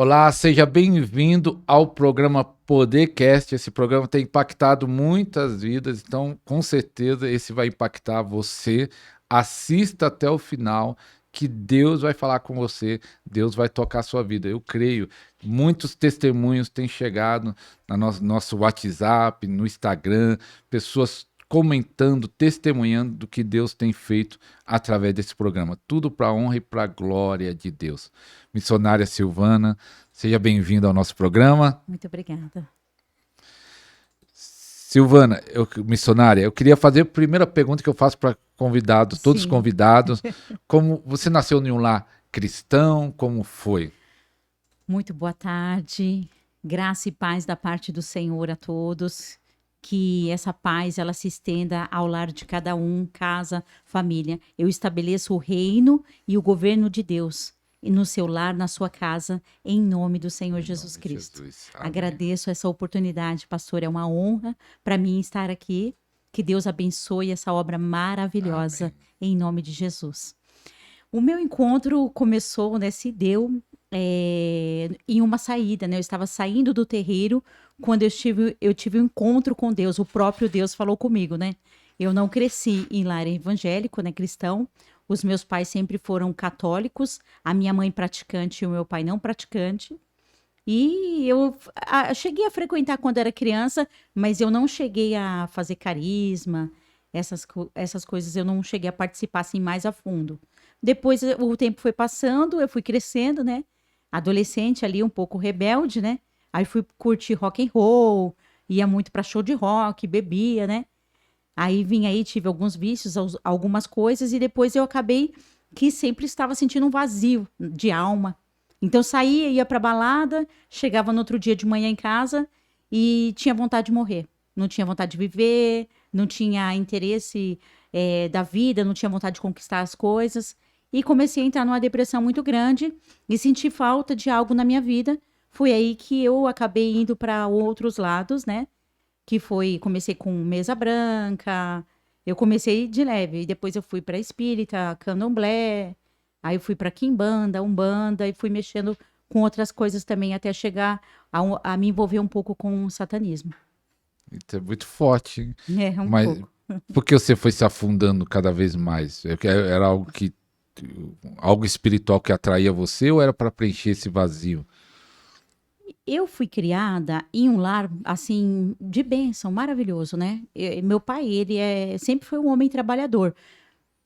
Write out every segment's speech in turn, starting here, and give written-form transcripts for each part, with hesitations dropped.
Olá, seja bem-vindo ao programa Podercast. Esse programa tem impactado muitas vidas, então com certeza esse vai impactar você. Assista até o final, que Deus vai falar com você, Deus vai tocar a sua vida. Eu creio, muitos testemunhos têm chegado no nosso WhatsApp, no Instagram, pessoas comentando, testemunhando do que Deus tem feito através desse programa. Tudo para a honra e para a glória de Deus. Missionária Silvana, seja bem-vinda ao nosso programa. Muito obrigada. Silvana, missionária, eu queria fazer a primeira pergunta que eu faço para convidados, todos os Sim. convidados. Como você nasceu em um lar cristão? Como foi? Muito boa tarde. Graça e paz da parte do Senhor a todos. Que essa paz ela se estenda ao lar de cada um, casa, família. Eu estabeleço o reino e o governo de Deus e no seu lar, na sua casa, em nome do Senhor Jesus Cristo. Agradeço essa oportunidade, pastor. É uma honra para mim estar aqui. Que Deus abençoe essa obra maravilhosa, em nome de Jesus. O meu encontro começou, né, se deu em uma saída, né? Eu estava saindo do terreiro quando eu tive um encontro com Deus. O próprio Deus falou comigo, né? Eu não cresci em lar evangélico, né, cristão. Os meus pais sempre foram católicos, a minha mãe praticante e o meu pai não praticante. E eu cheguei a frequentar quando era criança, mas eu não cheguei a fazer carisma, essas coisas eu não cheguei a participar assim mais a fundo. Depois o tempo foi passando, eu fui crescendo, né? Adolescente ali, um pouco rebelde, né? Aí fui curtir rock and roll, ia muito pra show de rock, bebia, né? Aí vim aí, tive alguns vícios, algumas coisas, e depois eu acabei que sempre estava sentindo um vazio de alma. Então saía, ia pra balada, chegava no outro dia de manhã em casa e tinha vontade de morrer. Não tinha vontade de viver, não tinha interesse da vida, não tinha vontade de conquistar as coisas. E comecei a entrar numa depressão muito grande e senti falta de algo na minha vida. Foi aí que eu acabei indo para outros lados, né? Que foi, comecei com mesa branca, eu comecei de leve, e depois eu fui para espírita, candomblé, aí eu fui para quimbanda, umbanda, e fui mexendo com outras coisas também, até chegar a me envolver um pouco com o satanismo. Isso é muito forte, hein? É, um Mas pouco. por que você foi se afundando cada vez mais? Era algo espiritual que atraía você ou era para preencher esse vazio? Eu fui criada em um lar, assim, de bênção, maravilhoso, né? Meu pai, sempre foi um homem trabalhador,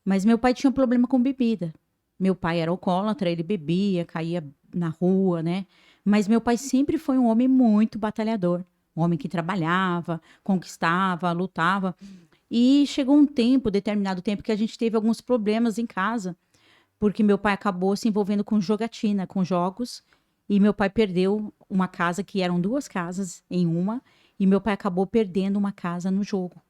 mas meu pai tinha um problema com bebida. Meu pai era alcoólatra, ele bebia, caía na rua, né? Mas meu pai sempre foi um homem muito batalhador. Um homem que trabalhava, conquistava, lutava. E chegou um tempo, determinado tempo, que a gente teve alguns problemas em casa, porque meu pai acabou se envolvendo com jogatina, com jogos, e meu pai perdeu uma casa, que eram duas casas em uma, e meu pai acabou perdendo uma casa no jogo.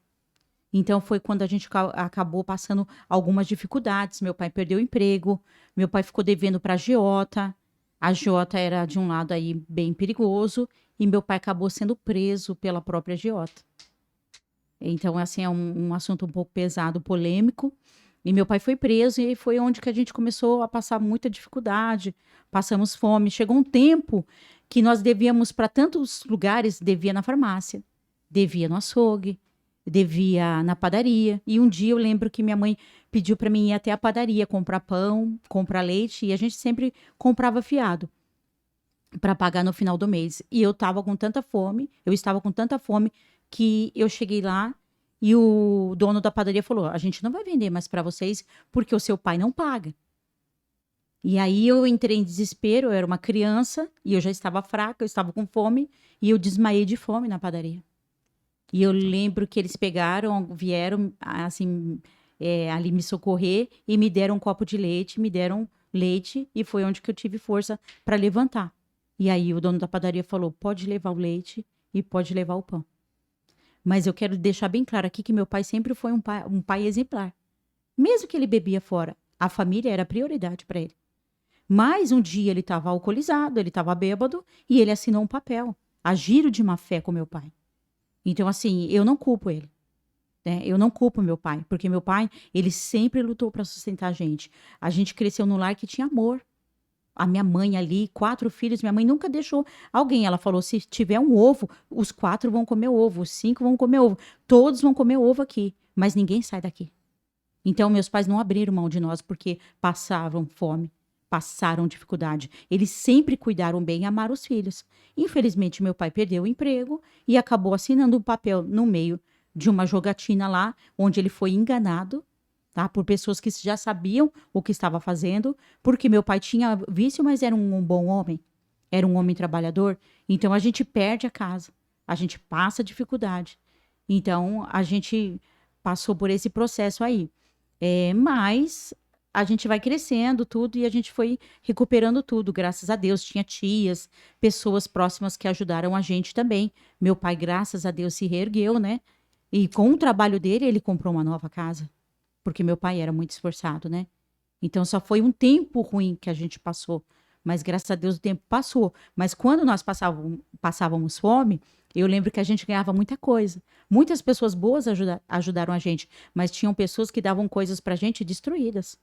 Então foi quando a gente acabou passando algumas dificuldades. Meu pai perdeu o emprego, meu pai ficou devendo para a agiota. A agiota era de um lado aí bem perigoso e meu pai acabou sendo preso pela própria agiota. Então assim é um assunto um pouco pesado, polêmico. E meu pai foi preso e foi onde que a gente começou a passar muita dificuldade. Passamos fome. Chegou um tempo que nós devíamos para tantos lugares, devia na farmácia, devia no açougue, devia na padaria. E um dia eu lembro que minha mãe pediu para mim ir até a padaria comprar pão, comprar leite, e a gente sempre comprava fiado para pagar no final do mês. E eu estava com tanta fome, que eu cheguei lá e o dono da padaria falou: "A gente não vai vender mais para vocês porque o seu pai não paga". E aí eu entrei em desespero, eu era uma criança e eu já estava fraca, eu estava com fome e eu desmaiei de fome na padaria. E eu lembro que eles vieram, assim, ali me socorrer e me deram um copo de leite, me deram leite e foi onde que eu tive força para levantar. E aí o dono da padaria falou: pode levar o leite e pode levar o pão. Mas eu quero deixar bem claro aqui que meu pai sempre foi um pai exemplar. Mesmo que ele bebia fora, a família era prioridade para ele. Mas um dia ele estava alcoolizado, ele estava bêbado e ele assinou um papel, agiram de má fé com meu pai. Então, assim, eu não culpo ele, né? Eu não culpo meu pai, porque meu pai, ele sempre lutou para sustentar a gente. A gente cresceu num lar que tinha amor. A minha mãe ali, 4 filhos, minha mãe nunca deixou alguém. Ela falou: se tiver um ovo, os 4 vão comer ovo, os 5 vão comer ovo. Todos vão comer ovo aqui, mas ninguém sai daqui. Então, meus pais não abriram mão de nós porque passavam fome, passaram dificuldade. Eles sempre cuidaram bem e amaram os filhos. Infelizmente, meu pai perdeu o emprego e acabou assinando um papel no meio de uma jogatina lá, onde ele foi enganado, tá? Por pessoas que já sabiam o que estava fazendo, porque meu pai tinha vício, mas era um bom homem, era um homem trabalhador. Então, a gente perde a casa, a gente passa dificuldade. Então, a gente passou por esse processo aí. Mas a gente vai crescendo tudo e a gente foi recuperando tudo, graças a Deus. Tinha tias, pessoas próximas que ajudaram a gente também. Meu pai, graças a Deus, se reergueu, né? E com o trabalho dele, ele comprou uma nova casa. Porque meu pai era muito esforçado, né? Então só foi um tempo ruim que a gente passou. Mas graças a Deus o tempo passou. Mas quando nós passávamos fome, eu lembro que a gente ganhava muita coisa. Muitas pessoas boas ajudaram a gente, mas tinham pessoas que davam coisas pra gente destruídas.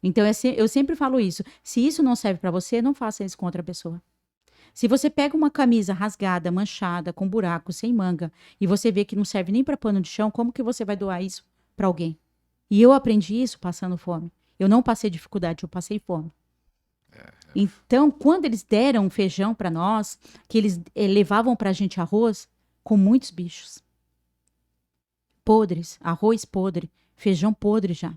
Então eu sempre falo isso. Se isso não serve pra você, não faça isso com outra pessoa. Se você pega uma camisa rasgada, manchada, com buraco, sem manga, e você vê que não serve nem pra pano de chão, como que você vai doar isso pra alguém? E eu aprendi isso passando fome. Eu não passei dificuldade, eu passei fome. Então, quando eles deram feijão para nós, que eles levavam para a gente arroz, com muitos bichos. Podres, arroz podre, feijão podre já.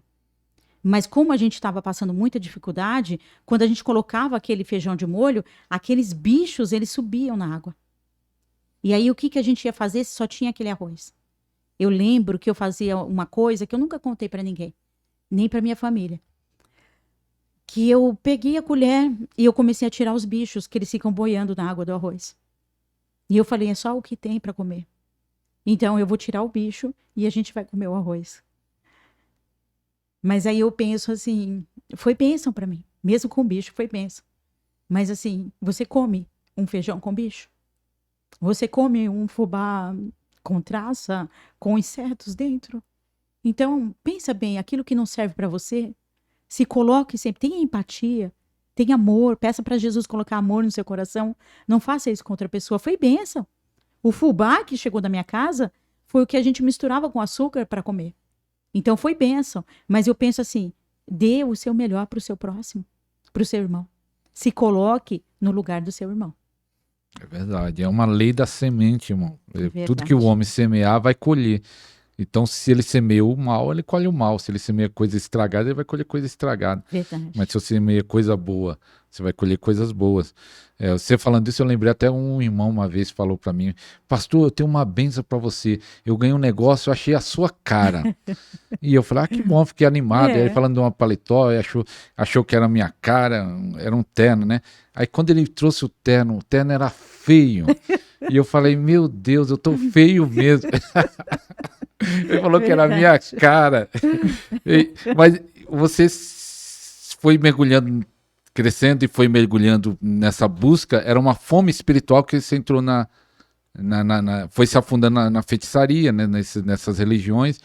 Mas como a gente estava passando muita dificuldade, quando a gente colocava aquele feijão de molho, aqueles bichos, eles subiam na água. E aí, o que a gente ia fazer se só tinha aquele arroz? Eu lembro que eu fazia uma coisa que eu nunca contei para ninguém, nem para minha família. Que eu peguei a colher e eu comecei a tirar os bichos que eles ficam boiando na água do arroz. E eu falei, é só o que tem para comer. Então eu vou tirar o bicho e a gente vai comer o arroz. Mas aí eu penso assim, foi bênção para mim. Mesmo com bicho, foi bênção. Mas assim, você come um feijão com bicho? Você come um fubá com traça, com insetos dentro? Então, pensa bem, aquilo que não serve para você, se coloque sempre, tenha empatia, tenha amor, peça para Jesus colocar amor no seu coração. Não faça isso com outra pessoa. Foi bênção. O fubá que chegou da minha casa foi o que a gente misturava com açúcar para comer. Então foi bênção. Mas eu penso assim, dê o seu melhor para o seu próximo, para o seu irmão. Se coloque no lugar do seu irmão. É verdade, é uma lei da semente, irmão. Verdade. Tudo que o homem semear vai colher. Então, se ele semeia o mal, ele colhe o mal. Se ele semeia coisa estragada, ele vai colher coisa estragada. Verdade. Mas se você semeia coisa boa, você vai colher coisas boas. Você falando isso, eu lembrei até um irmão uma vez falou para mim, pastor, eu tenho uma benção para você. Eu ganhei um negócio, eu achei a sua cara. E eu falei, que bom, fiquei animado. E aí falando de uma paletó, achou que era a minha cara, era um terno, né? Aí quando ele trouxe o terno era feio. E eu falei, meu Deus, eu tô feio mesmo. Ele falou que era a minha cara. Mas você foi mergulhando, crescendo e foi mergulhando nessa busca. Era uma fome espiritual que você entrou foi se afundando na feitiçaria, né, nessas religiões.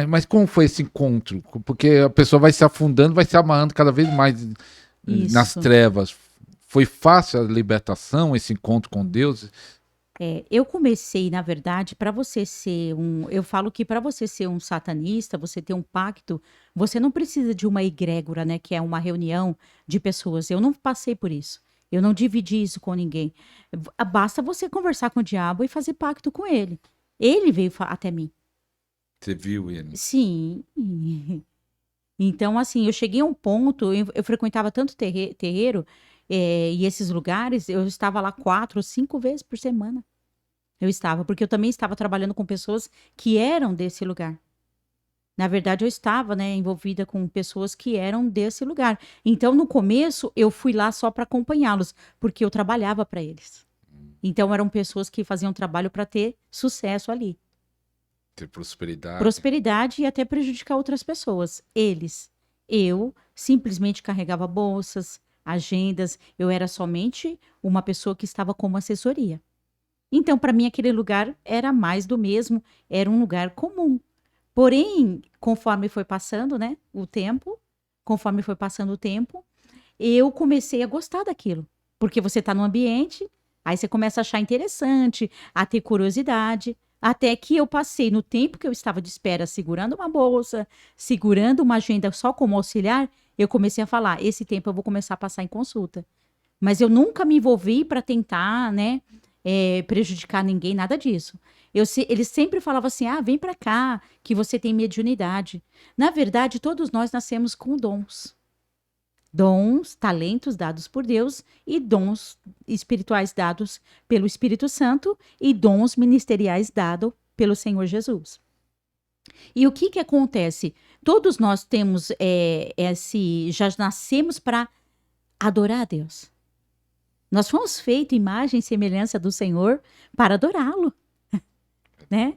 Mas como foi esse encontro? Porque a pessoa vai se afundando, vai se amarrando cada vez mais nas trevas. Foi fácil a libertação, esse encontro com Deus? Eu comecei, na verdade, para você ser eu falo que para você ser um satanista, você ter um pacto, você não precisa de uma egrégora, né, que é uma reunião de pessoas. Eu não passei por isso. Eu não dividi isso com ninguém. Basta você conversar com o diabo e fazer pacto com ele. Ele veio até mim. Você viu ele? Sim. Então, assim, eu cheguei a um ponto, eu frequentava tanto terreiro, e esses lugares, eu estava lá 4 ou 5 vezes por semana. Eu estava, porque eu também estava trabalhando com pessoas que eram desse lugar. Na verdade, eu estava, né, envolvida com pessoas que eram desse lugar. Então, no começo, eu fui lá só para acompanhá-los, porque eu trabalhava para eles. Então, eram pessoas que faziam trabalho para ter sucesso ali. Ter prosperidade. Prosperidade e até prejudicar outras pessoas. Eu simplesmente carregava bolsas, agendas, eu era somente uma pessoa que estava como assessoria. Então, para mim, aquele lugar era mais do mesmo, era um lugar comum. Porém, conforme foi passando, né, o tempo, eu comecei a gostar daquilo. Porque você está no ambiente, aí você começa a achar interessante, a ter curiosidade. Até que eu passei, no tempo que eu estava de espera, segurando uma bolsa, segurando uma agenda só como auxiliar, eu comecei a falar, esse tempo eu vou começar a passar em consulta. Mas eu nunca me envolvi para tentar, né, prejudicar ninguém, nada disso. Eles sempre falavam assim, vem para cá, que você tem mediunidade. Na verdade, todos nós nascemos com dons. Dons, talentos dados por Deus e dons espirituais dados pelo Espírito Santo e dons ministeriais dados pelo Senhor Jesus. E o que acontece? Todos nós temos já nascemos para adorar a Deus. Nós fomos feitos imagem e semelhança do Senhor para adorá-lo, né?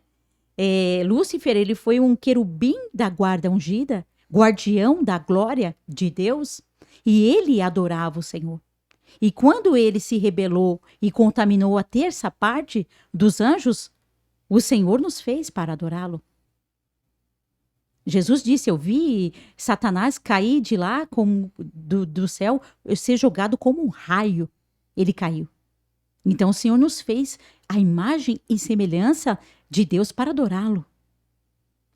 Lúcifer, ele foi um querubim da guarda ungida, guardião da glória de Deus, e ele adorava o Senhor. E quando ele se rebelou e contaminou a terça parte dos anjos, o Senhor nos fez para adorá-lo. Jesus disse, eu vi Satanás cair de lá do céu, ser jogado como um raio. Ele caiu. Então o Senhor nos fez a imagem e semelhança de Deus para adorá-lo.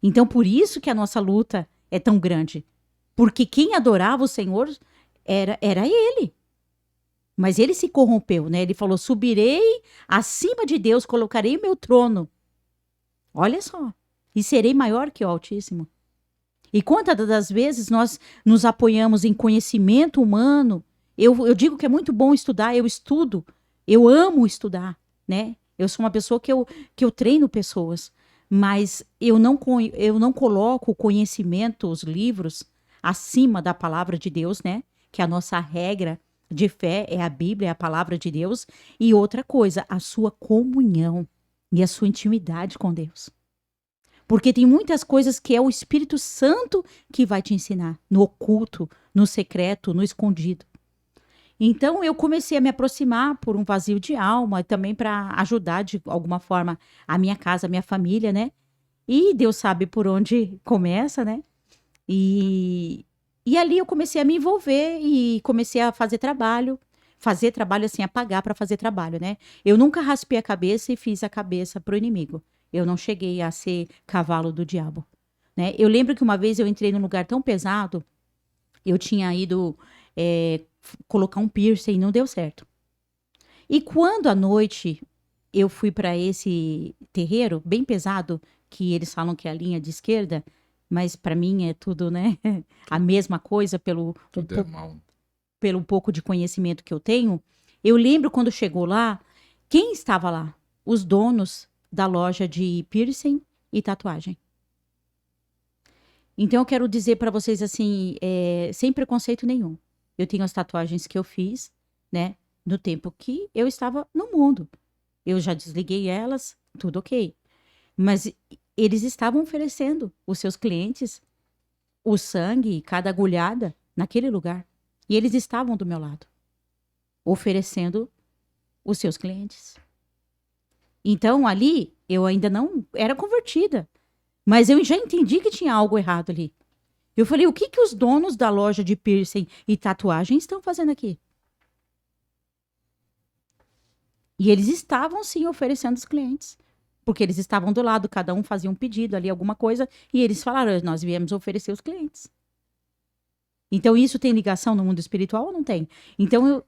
Então por isso que a nossa luta é tão grande. Porque quem adorava o Senhor era ele. Mas ele se corrompeu, né? Ele falou, subirei acima de Deus, colocarei o meu trono. Olha só. E serei maior que o Altíssimo. E quantas das vezes nós nos apoiamos em conhecimento humano. Eu digo que é muito bom estudar, eu estudo, eu amo estudar, né? Eu sou uma pessoa que eu treino pessoas, mas eu não coloco o conhecimento, os livros, acima da palavra de Deus, né? Que a nossa regra de fé é a Bíblia, é a palavra de Deus. E outra coisa, a sua comunhão e a sua intimidade com Deus. Porque tem muitas coisas que é o Espírito Santo que vai te ensinar, no oculto, no secreto, no escondido. Então, eu comecei a me aproximar por um vazio de alma, também para ajudar de alguma forma a minha casa, a minha família, né? E Deus sabe por onde começa, né? E ali eu comecei a me envolver e comecei a fazer trabalho assim, a pagar para fazer trabalho, né? Eu nunca raspei a cabeça e fiz a cabeça pro inimigo. Eu não cheguei a ser cavalo do diabo, né? Eu lembro que uma vez eu entrei num lugar tão pesado, eu tinha ido colocar um piercing e não deu certo. E quando à noite eu fui para esse terreiro bem pesado, que eles falam que é a linha de esquerda, mas para mim é tudo, né? A mesma coisa pelo pouco de conhecimento que eu tenho. Eu lembro quando chegou lá, quem estava lá? Os donos da loja de piercing e tatuagem. Então eu quero dizer para vocês assim, sem preconceito nenhum. Eu tenho as tatuagens que eu fiz, né? No tempo que eu estava no mundo. Eu já desliguei elas, tudo ok. Mas eles estavam oferecendo os seus clientes o sangue, cada agulhada, naquele lugar. E eles estavam do meu lado, oferecendo os seus clientes. Então, ali, eu ainda não era convertida. Mas eu já entendi que tinha algo errado ali. Eu falei, o que os donos da loja de piercing e tatuagem estão fazendo aqui? E eles estavam, sim, oferecendo os clientes. Porque eles estavam do lado, cada um fazia um pedido ali, alguma coisa, e eles falaram, nós viemos oferecer os clientes. Então, isso tem ligação no mundo espiritual ou não tem? Então,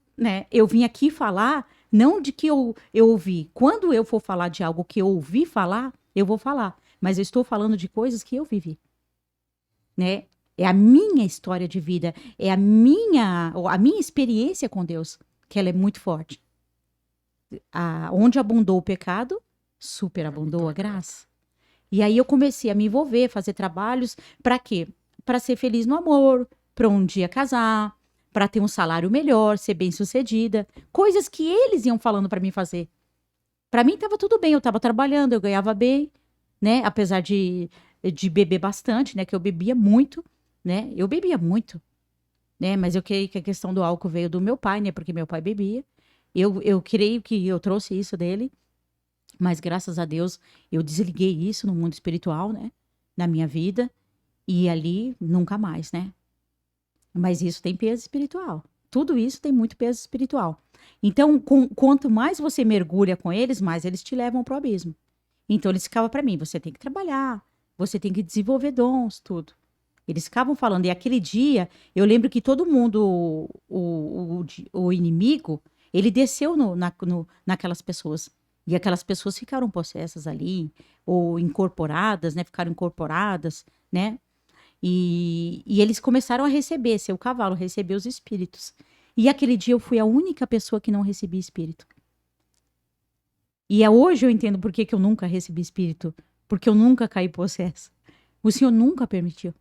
eu vim aqui falar, não de que eu ouvi. Quando eu for falar de algo que eu ouvi falar, eu vou falar. Mas eu estou falando de coisas que eu vivi. Né? É a minha história de vida, é a minha experiência com Deus, que ela é muito forte. Onde abundou o pecado, superabundou a graça. E aí eu comecei a me envolver, fazer trabalhos, para quê? Para ser feliz no amor, para um dia casar, para ter um salário melhor, ser bem-sucedida. Coisas que eles iam falando para mim fazer. Para mim estava tudo bem, eu estava trabalhando, eu ganhava bem, né? Apesar de beber bastante, né? Que eu bebia muito, né? Eu bebia muito, né? Mas eu creio que a questão do álcool veio do meu pai, né? Porque meu pai bebia. Eu creio que eu trouxe isso dele. Mas graças a Deus eu desliguei isso no mundo espiritual, né? Na minha vida. E ali nunca mais, né? Mas isso tem peso espiritual. Tudo isso tem muito peso espiritual. Então, quanto mais você mergulha com eles, mais eles te levam para o abismo. Então, eles ficavam para mim, você tem que trabalhar, você tem que desenvolver dons, tudo. Eles ficavam falando, e aquele dia, eu lembro que todo mundo, o inimigo, ele desceu naquelas pessoas. E aquelas pessoas ficaram possessas ali, ou incorporadas, né? Ficaram incorporadas, né? E eles começaram a receber, seu cavalo, receber os espíritos. E aquele dia eu fui a única pessoa que não recebi espírito. E hoje eu entendo por que eu nunca recebi espírito. Porque eu nunca caí possessa. O Senhor nunca permitiu.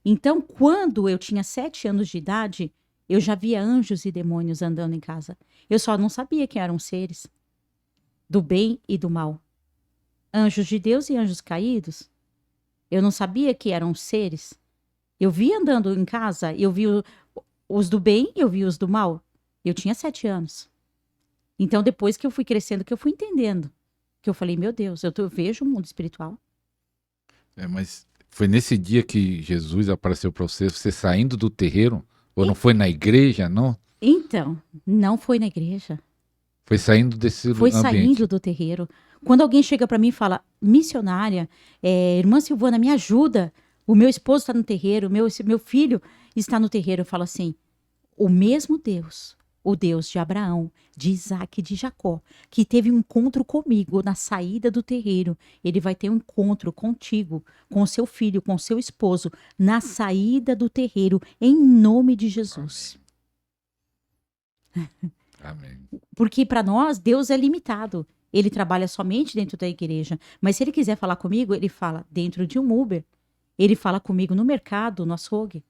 Então, quando eu tinha 7 anos de idade, eu já via anjos e demônios andando em casa. Eu só não sabia que eram seres do bem e do mal. Anjos de Deus e anjos caídos. Eu não sabia que eram seres. Eu via andando em casa, eu vi os do bem, eu vi os do mal. Eu tinha 7 anos. Então, depois que eu fui crescendo, que eu fui entendendo. Que eu falei, meu Deus, eu vejo o mundo espiritual. Mas foi nesse dia que Jesus apareceu para você saindo do terreiro? Ou não foi na igreja, não? Então, não foi na igreja. Foi saindo desse Foi ambiente. saindo do terreiro. Quando alguém chega para mim e fala, missionária, irmã Silvana, me ajuda. O meu esposo está no terreiro, meu filho está no terreiro. Eu falo assim, o mesmo Deus, o Deus de Abraão, de Isaac e de Jacó, que teve um encontro comigo na saída do terreiro, ele vai ter um encontro contigo, com seu filho, com seu esposo, na saída do terreiro, em nome de Jesus. Amém. Porque para nós, Deus é limitado. Ele trabalha somente dentro da igreja. Mas se ele quiser falar comigo, ele fala dentro de um Uber. Ele fala comigo no mercado, no açougue.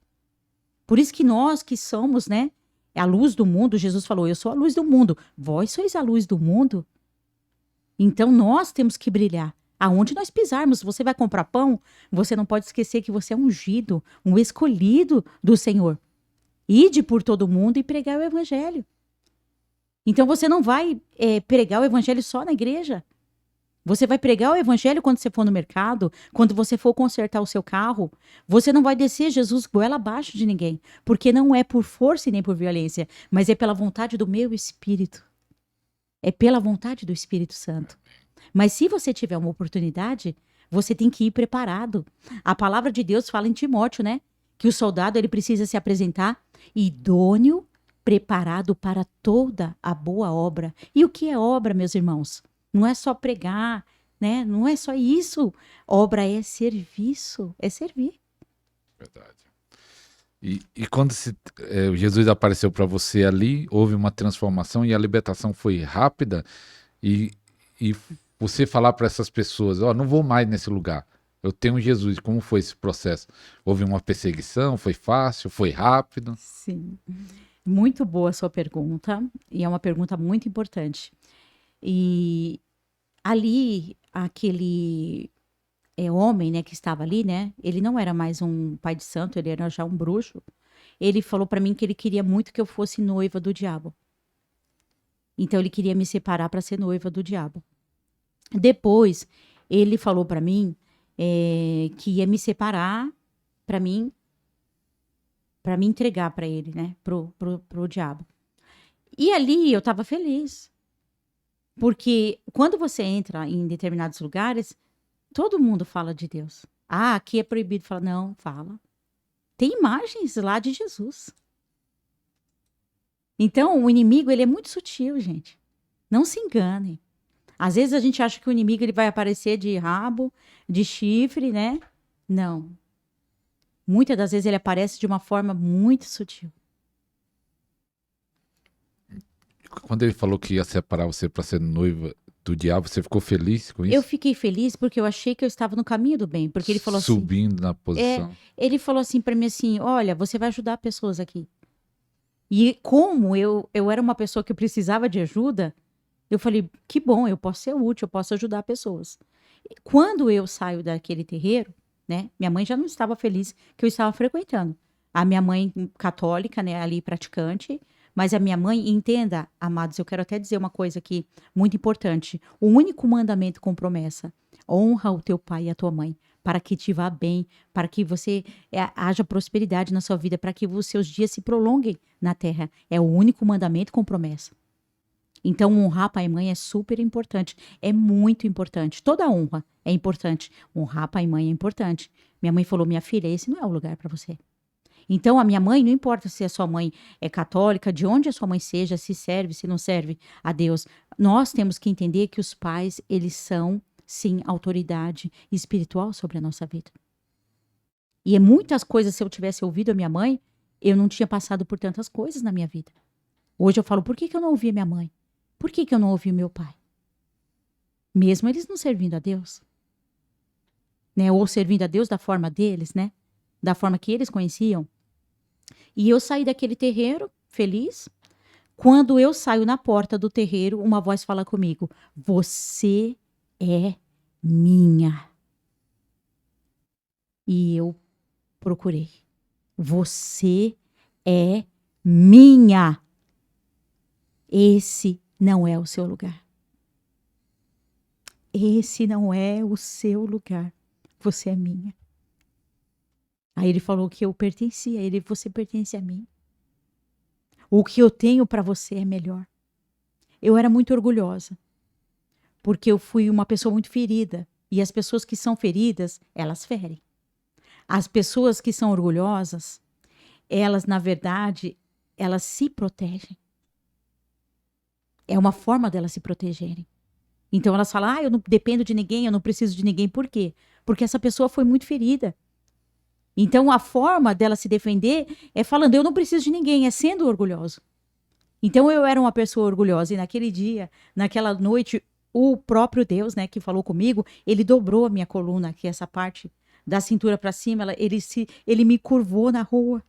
Por isso que nós que somos, né? A luz do mundo, Jesus falou, eu sou a luz do mundo. Vós sois a luz do mundo. Então nós temos que brilhar. Aonde nós pisarmos, se você vai comprar pão, você não pode esquecer que você é ungido, um escolhido do Senhor. Ide por todo mundo e pregar o evangelho. Então você não vai pregar o evangelho só na igreja. Você vai pregar o evangelho quando você for no mercado, quando você for consertar o seu carro. Você não vai descer Jesus goela abaixo de ninguém, porque não é por força e nem por violência, mas é pela vontade do meu Espírito. É pela vontade do Espírito Santo. Mas se você tiver uma oportunidade, você tem que ir preparado. A palavra de Deus fala em Timóteo, né? Que o soldado ele precisa se apresentar idôneo, preparado para toda a boa obra. E o que é obra, meus irmãos? Não é só pregar, né? Não é só isso. Obra é serviço, é servir. Verdade. E quando Jesus apareceu para você ali, houve uma transformação e a libertação foi rápida e você falar para essas pessoas, não vou mais nesse lugar, eu tenho Jesus. Como foi esse processo? Houve uma perseguição? Foi fácil? Foi rápido? Sim. Muito boa a sua pergunta, e é uma pergunta muito importante. E ali, aquele homem, né, que estava ali, né, ele não era mais um pai de santo, ele era já um bruxo. Ele falou para mim que ele queria muito que eu fosse noiva do diabo. Então, ele queria me separar para ser noiva do diabo. Depois, ele falou para mim que ia me separar para me entregar para ele, né, pro diabo. E ali eu estava feliz. Porque quando você entra em determinados lugares, todo mundo fala de Deus. Ah, aqui é proibido. Fala, não, fala. Tem imagens lá de Jesus. Então, o inimigo, ele é muito sutil, gente. Não se enganem. Às vezes a gente acha que o inimigo ele vai aparecer de rabo, de chifre, né? Não. Muitas das vezes ele aparece de uma forma muito sutil. Quando ele falou que ia separar você para ser noiva do diabo, você ficou feliz com isso? Eu fiquei feliz porque eu achei que eu estava no caminho do bem. Porque ele falou assim... Subindo na posição. Ele falou assim para mim assim, olha, você vai ajudar pessoas aqui. E como eu era uma pessoa que precisava de ajuda, eu falei, que bom, eu posso ser útil, eu posso ajudar pessoas. Quando eu saio daquele terreiro, né, minha mãe já não estava feliz que eu estava frequentando. A minha mãe católica, né, ali praticante, mas a minha mãe, entenda, amados, eu quero até dizer uma coisa aqui muito importante. O único mandamento com promessa, honra o teu pai e a tua mãe, para que te vá bem, para que você haja prosperidade na sua vida, para que os seus dias se prolonguem na terra. É o único mandamento com promessa. Então, honrar pai e mãe é super importante. É muito importante. Toda honra é importante. Honrar pai e mãe é importante. Minha mãe falou, minha filha, esse não é o lugar para você. Então, a minha mãe, não importa se a sua mãe é católica, de onde a sua mãe seja, se serve, se não serve a Deus, nós temos que entender que os pais, eles são, sim, autoridade espiritual sobre a nossa vida. E muitas coisas, se eu tivesse ouvido a minha mãe, eu não tinha passado por tantas coisas na minha vida. Hoje eu falo, por que eu não ouvi a minha mãe? Por que eu não ouvi o meu pai? Mesmo eles não servindo a Deus. Né? Ou servindo a Deus da forma deles, né? Da forma que eles conheciam. E eu saí daquele terreiro, feliz. Quando eu saio na porta do terreiro, uma voz fala comigo, você é minha. E eu procurei. Você é minha. Esse não é o seu lugar. Esse não é o seu lugar. Você é minha. Aí ele falou que eu pertencia. Ele, você pertence a mim. O que eu tenho para você é melhor. Eu era muito orgulhosa. Porque eu fui uma pessoa muito ferida. E as pessoas que são feridas, elas ferem. As pessoas que são orgulhosas, elas, na verdade, elas se protegem. É uma forma delas se protegerem. Então elas falam, eu não dependo de ninguém, eu não preciso de ninguém. Por quê? Porque essa pessoa foi muito ferida. Então a forma dela se defender é falando, eu não preciso de ninguém, é sendo orgulhoso. Então eu era uma pessoa orgulhosa e naquele dia, naquela noite, o próprio Deus, né, que falou comigo, ele dobrou a minha coluna, aqui essa parte da cintura para cima, ele me curvou na rua.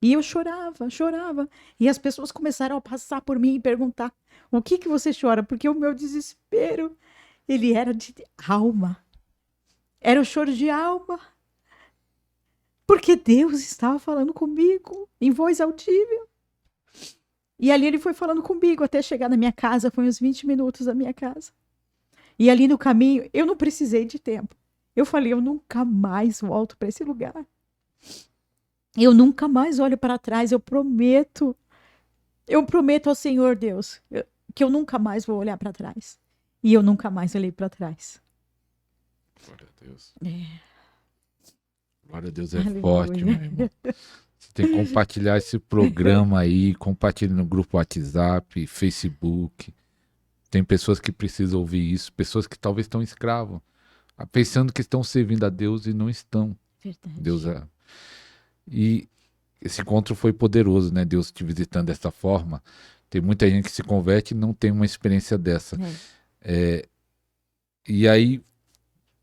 E eu chorava, chorava. E as pessoas começaram a passar por mim e perguntar, o que você chora? Porque o meu desespero, ele era de alma. Era o choro de alma. Porque Deus estava falando comigo em voz audível. E ali ele foi falando comigo até chegar na minha casa, foi uns 20 minutos da minha casa. E ali no caminho, eu não precisei de tempo. Eu falei, eu nunca mais volto para esse lugar. Eu nunca mais olho para trás, eu prometo ao Senhor Deus que eu nunca mais vou olhar para trás. E eu nunca mais olhei para trás. Glória a Deus. É. Glória a Deus é Aleluia. forte, meu irmão. Você tem que compartilhar esse programa aí, compartilhe no grupo WhatsApp, Facebook. Tem pessoas que precisam ouvir isso, pessoas que talvez estão escravos, pensando que estão servindo a Deus e não estão. Verdade. Deus é. E esse encontro foi poderoso, né? Deus te visitando dessa forma. Tem muita gente que se converte e não tem uma experiência dessa. E aí,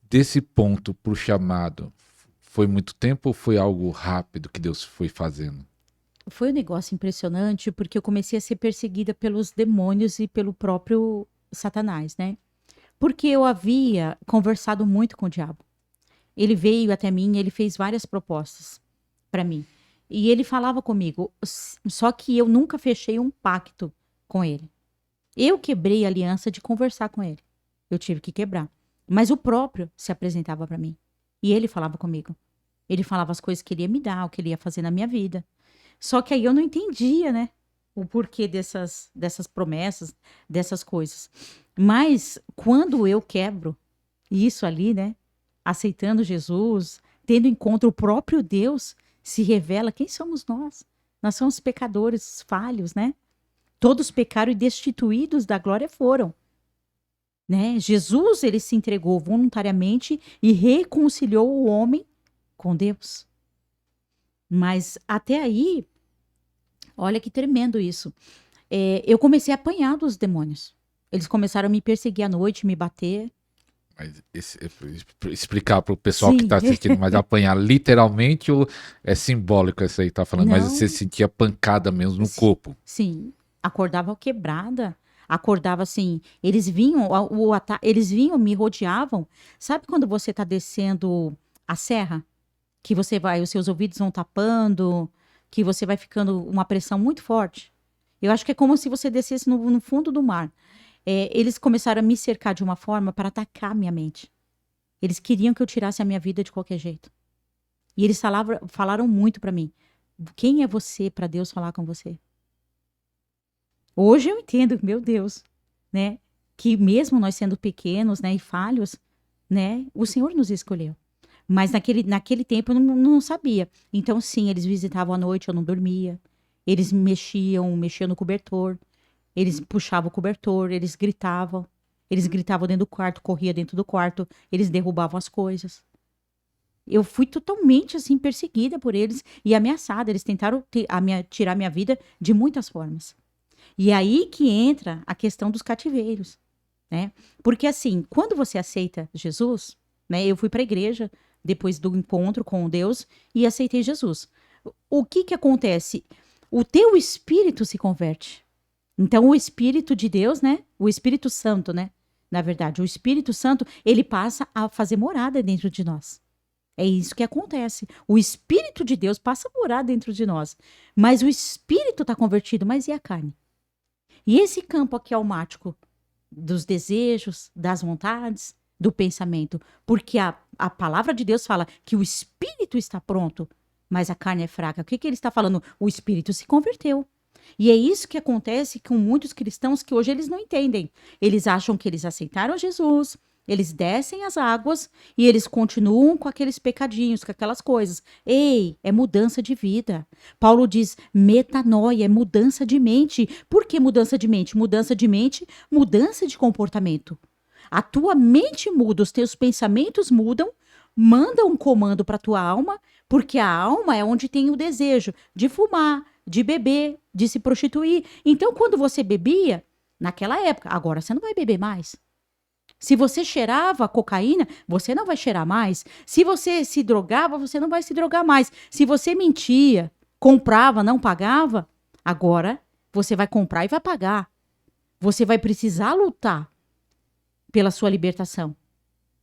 desse ponto para o chamado, foi muito tempo ou foi algo rápido que Deus foi fazendo? Foi um negócio impressionante, porque eu comecei a ser perseguida pelos demônios e pelo próprio Satanás, né? Porque eu havia conversado muito com o diabo. Ele veio até mim, ele fez várias propostas para mim. E ele falava comigo, só que eu nunca fechei um pacto com ele. Eu quebrei a aliança de conversar com ele. Eu tive que quebrar. Mas o próprio se apresentava para mim. E ele falava comigo. Ele falava as coisas que ele ia me dar, o que ele ia fazer na minha vida. Só que aí eu não entendia, né? O porquê dessas promessas, dessas coisas. Mas quando eu quebro isso ali, né? Aceitando Jesus, tendo em conta o próprio Deus, se revela quem somos nós. Nós somos pecadores falhos, né? Todos pecaram e destituídos da glória foram. Né? Jesus, ele se entregou voluntariamente e reconciliou o homem com Deus. Mas até aí, olha que tremendo isso. Eu comecei a apanhar dos demônios. Eles começaram a me perseguir à noite, me bater. Mas explicar para o pessoal que está assistindo, mas apanhar literalmente ou é simbólico isso aí que tá falando? Não. Mas você sentia pancada mesmo no corpo? Sim, acordava quebrada. Acordava assim, eles vinham, me rodeavam. Sabe quando você está descendo a serra? Que você vai, os seus ouvidos vão tapando, que você vai ficando uma pressão muito forte. Eu acho que é como se você descesse no fundo do mar. Eles começaram a me cercar de uma forma para atacar minha mente. Eles queriam que eu tirasse a minha vida de qualquer jeito. E eles falaram muito para mim. Quem é você para Deus falar com você? Hoje eu entendo, meu Deus, né? Que mesmo nós sendo pequenos, né, e falhos, né, o Senhor nos escolheu. Mas naquele tempo eu não sabia. Então, sim, eles visitavam à noite, eu não dormia. Eles mexiam no cobertor. Eles puxavam o cobertor, eles gritavam. Eles gritavam dentro do quarto, corria dentro do quarto. Eles derrubavam as coisas. Eu fui totalmente, assim, perseguida por eles e ameaçada. Eles tentaram tirar minha vida de muitas formas. E aí que entra a questão dos cativeiros, né? Porque, assim, quando você aceita Jesus, né? Eu fui para a igreja depois do encontro com Deus e aceitei Jesus. O que acontece? O teu espírito se converte. Então, o Espírito de Deus, né? O Espírito Santo, né? Na verdade, o Espírito Santo, ele passa a fazer morada dentro de nós. É isso que acontece. O Espírito de Deus passa a morar dentro de nós. Mas o Espírito está convertido, mas e a carne? E esse campo aqui almático dos desejos, das vontades, do pensamento. Porque a palavra de Deus fala que o Espírito está pronto, mas a carne é fraca. O que ele está falando? O Espírito se converteu. E é isso que acontece com muitos cristãos que hoje eles não entendem. Eles acham que eles aceitaram Jesus, eles descem as águas e eles continuam com aqueles pecadinhos, com aquelas coisas. Ei, é mudança de vida. Paulo diz metanoia, é mudança de mente. Por que mudança de mente? Mudança de mente, mudança de comportamento. A tua mente muda, os teus pensamentos mudam, manda um comando para a tua alma, porque a alma é onde tem o desejo de fumar, de beber, de se prostituir. Então, quando você bebia, naquela época, agora você não vai beber mais. Se você cheirava cocaína, você não vai cheirar mais. Se você se drogava, você não vai se drogar mais. Se você mentia, comprava, não pagava, agora você vai comprar e vai pagar. Você vai precisar lutar pela sua libertação.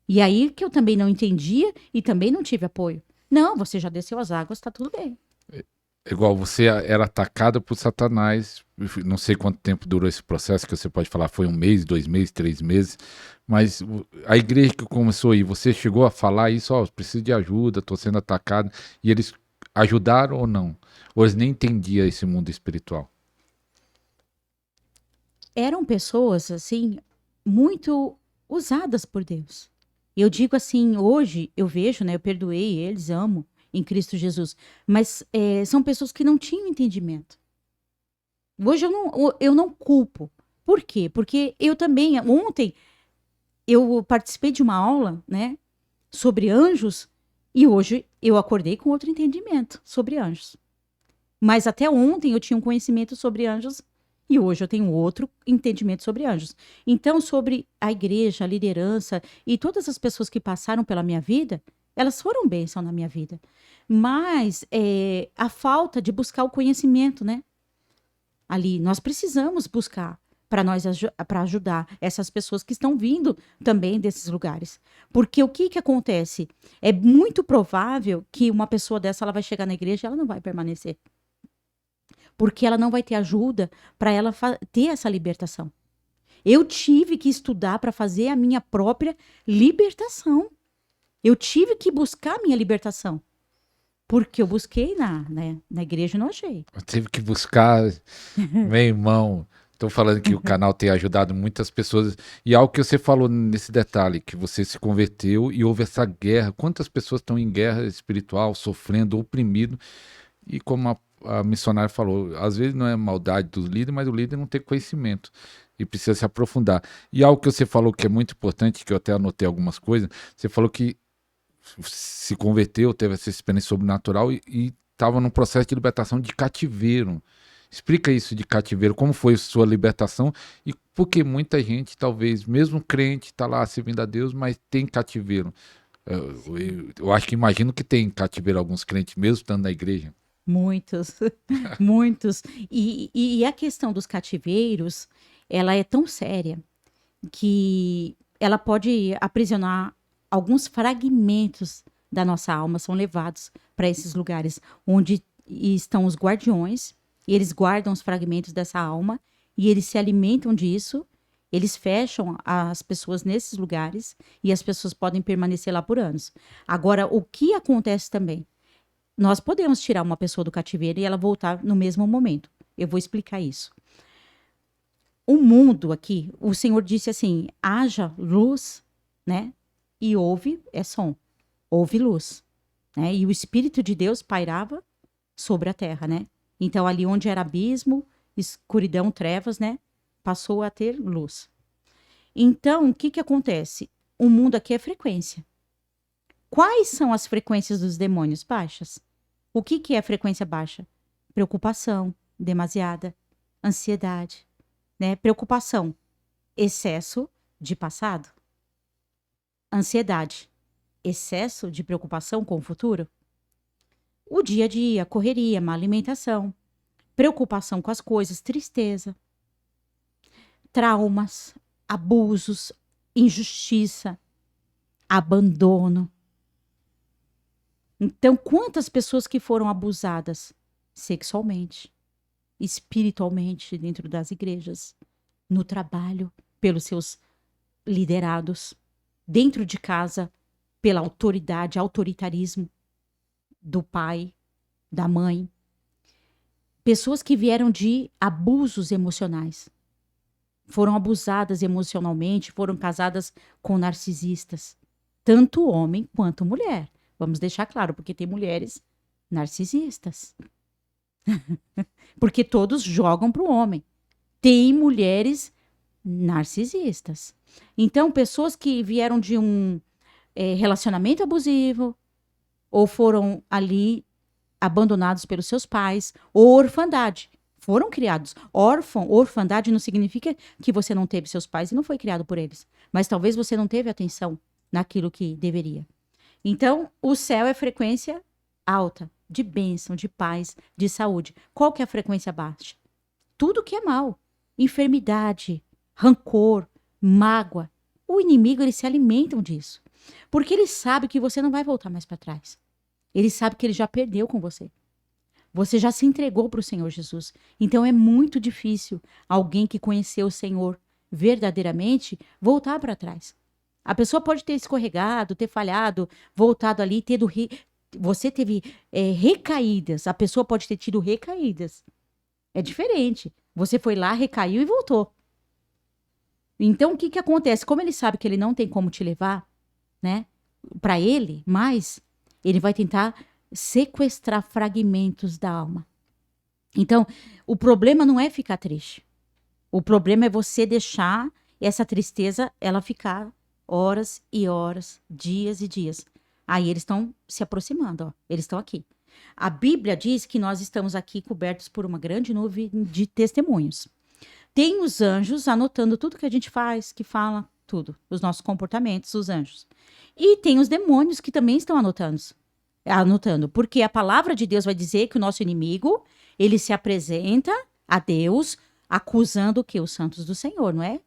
E aí que eu também não entendia e também não tive apoio. Não, você já desceu as águas, tá tudo bem. Igual você era atacada por Satanás, não sei quanto tempo durou esse processo, que você pode falar, foi 1 mês, 2 meses, 3 meses, mas a igreja que começou aí, você chegou a falar isso, ó, preciso de ajuda, tô sendo atacado, e eles ajudaram ou não? Ou eles nem entendiam esse mundo espiritual? Eram pessoas, assim, muito usadas por Deus. Eu digo assim, hoje eu vejo, né, eu perdoei eles, amo, em Cristo Jesus. Mas são pessoas que não tinham entendimento. Hoje eu não culpo. Por quê? Porque eu também, ontem, eu participei de uma aula, né, sobre anjos, e hoje eu acordei com outro entendimento sobre anjos. Mas até ontem eu tinha um conhecimento sobre anjos, e hoje eu tenho outro entendimento sobre anjos. Então, sobre a igreja, a liderança, e todas as pessoas que passaram pela minha vida, elas foram bênção na minha vida. Mas a falta de buscar o conhecimento, né? Ali, nós precisamos buscar para ajudar essas pessoas que estão vindo também desses lugares. Porque o que acontece? É muito provável que uma pessoa dessa ela vai chegar na igreja e ela não vai permanecer. Porque ela não vai ter ajuda para ela ter essa libertação. Eu tive que estudar para fazer a minha própria libertação. Eu tive que buscar a minha libertação. Porque eu busquei na igreja e não achei. Eu tive que buscar, meu irmão. Estou falando que o canal tem ajudado muitas pessoas. E algo que você falou nesse detalhe, que você se converteu e houve essa guerra. Quantas pessoas estão em guerra espiritual, sofrendo, oprimido? E como a missionária falou, às vezes não é maldade do líder, mas o líder não tem conhecimento e precisa se aprofundar. E algo que você falou que é muito importante, que eu até anotei algumas coisas, você falou que se converteu, teve essa experiência sobrenatural e estava num processo de libertação de cativeiro. Explica isso de cativeiro, como foi sua libertação e por que muita gente, talvez, mesmo crente, está lá servindo a Deus, mas tem cativeiro. Eu acho que imagino que tem cativeiro alguns crentes, mesmo estando na igreja. Muitos, muitos. E a questão dos cativeiros, ela é tão séria que ela pode aprisionar alguns fragmentos da nossa alma, são levados para esses lugares onde estão os guardiões, e eles guardam os fragmentos dessa alma, e eles se alimentam disso, Eles fecham as pessoas nesses lugares e as pessoas podem permanecer lá por anos. Agora, o que acontece também? Nós podemos tirar uma pessoa do cativeiro e ela voltar no mesmo momento. Eu vou explicar isso. O mundo aqui, o Senhor disse assim: haja luz, né? E houve, é som. Houve luz, né? E o Espírito de Deus pairava sobre a terra, né? Então, ali onde era abismo, escuridão, trevas, né? Passou a ter luz. Então, o que que acontece? O mundo aqui é frequência. Quais são as frequências dos demônios baixas? O que que é frequência baixa? Preocupação demasiada, ansiedade, né? Preocupação, excesso de passado. Ansiedade, excesso de preocupação com o futuro. O dia a dia, correria, má alimentação, preocupação com as coisas, tristeza, traumas, abusos, injustiça, abandono. Então, quantas pessoas que foram abusadas sexualmente, espiritualmente dentro das igrejas, no trabalho, pelos seus liderados, dentro de casa, pela autoridade, autoritarismo do pai, da mãe. Pessoas que vieram de abusos emocionais. Foram abusadas emocionalmente, foram casadas com narcisistas. Tanto homem quanto mulher. Vamos deixar claro, porque tem mulheres narcisistas. Porque todos jogam para o homem. Tem mulheres narcisistas. Então, pessoas que vieram de um relacionamento abusivo, ou foram ali abandonados pelos seus pais, ou orfandade. Foram criados. Órfão, orfandade não significa que você não teve seus pais e não foi criado por eles. Mas talvez você não teve atenção naquilo que deveria. Então, o céu é frequência alta, de bênção, de paz, de saúde. Qual que é a frequência baixa? Tudo que é mal. Enfermidade, rancor, mágoa. O inimigo, eles se alimentam disso. Porque ele sabe que você não vai voltar mais para trás. Ele sabe que ele já perdeu com você. Você já se entregou para o Senhor Jesus. Então é muito difícil alguém que conheceu o Senhor verdadeiramente voltar para trás. A pessoa pode ter escorregado, ter falhado, voltado ali, você teve recaídas. A pessoa pode ter tido recaídas. É diferente. Você foi lá, recaiu e voltou. Então, o que que acontece? Como ele sabe que ele não tem como te levar, né, para ele, mas ele vai tentar sequestrar fragmentos da alma. Então, o problema não é ficar triste. O problema é você deixar essa tristeza, ela ficar horas e horas, dias e dias. Aí eles estão se aproximando, ó. Eles estão aqui. A Bíblia diz que nós estamos aqui cobertos por uma grande nuvem de testemunhos. Tem os anjos anotando tudo que a gente faz, que fala, tudo. Os nossos comportamentos, os anjos. E tem os demônios que também estão anotando. Porque a palavra de Deus vai dizer que o nosso inimigo, ele se apresenta a Deus acusando o quê? Os santos do Senhor, não é?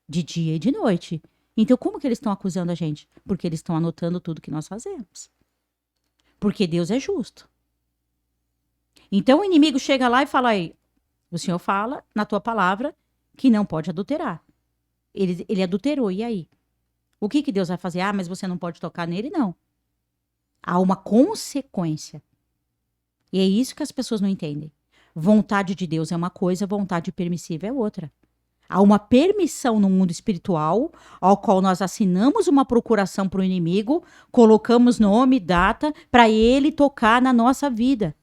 De dia e de noite. Então, como que eles estão acusando a gente? Porque eles estão anotando tudo que nós fazemos. Porque Deus é justo. Então, o inimigo chega lá e fala aí, o Senhor fala na tua palavra que não pode adulterar. Ele adulterou, e aí? O que que Deus vai fazer? Ah, mas você não pode tocar nele? Não. Há uma consequência. E é isso que as pessoas não entendem. Vontade de Deus é uma coisa, vontade permissiva é outra. Há uma permissão no mundo espiritual, ao qual nós assinamos uma procuração para o inimigo, colocamos nome, data, para ele tocar na nossa vida.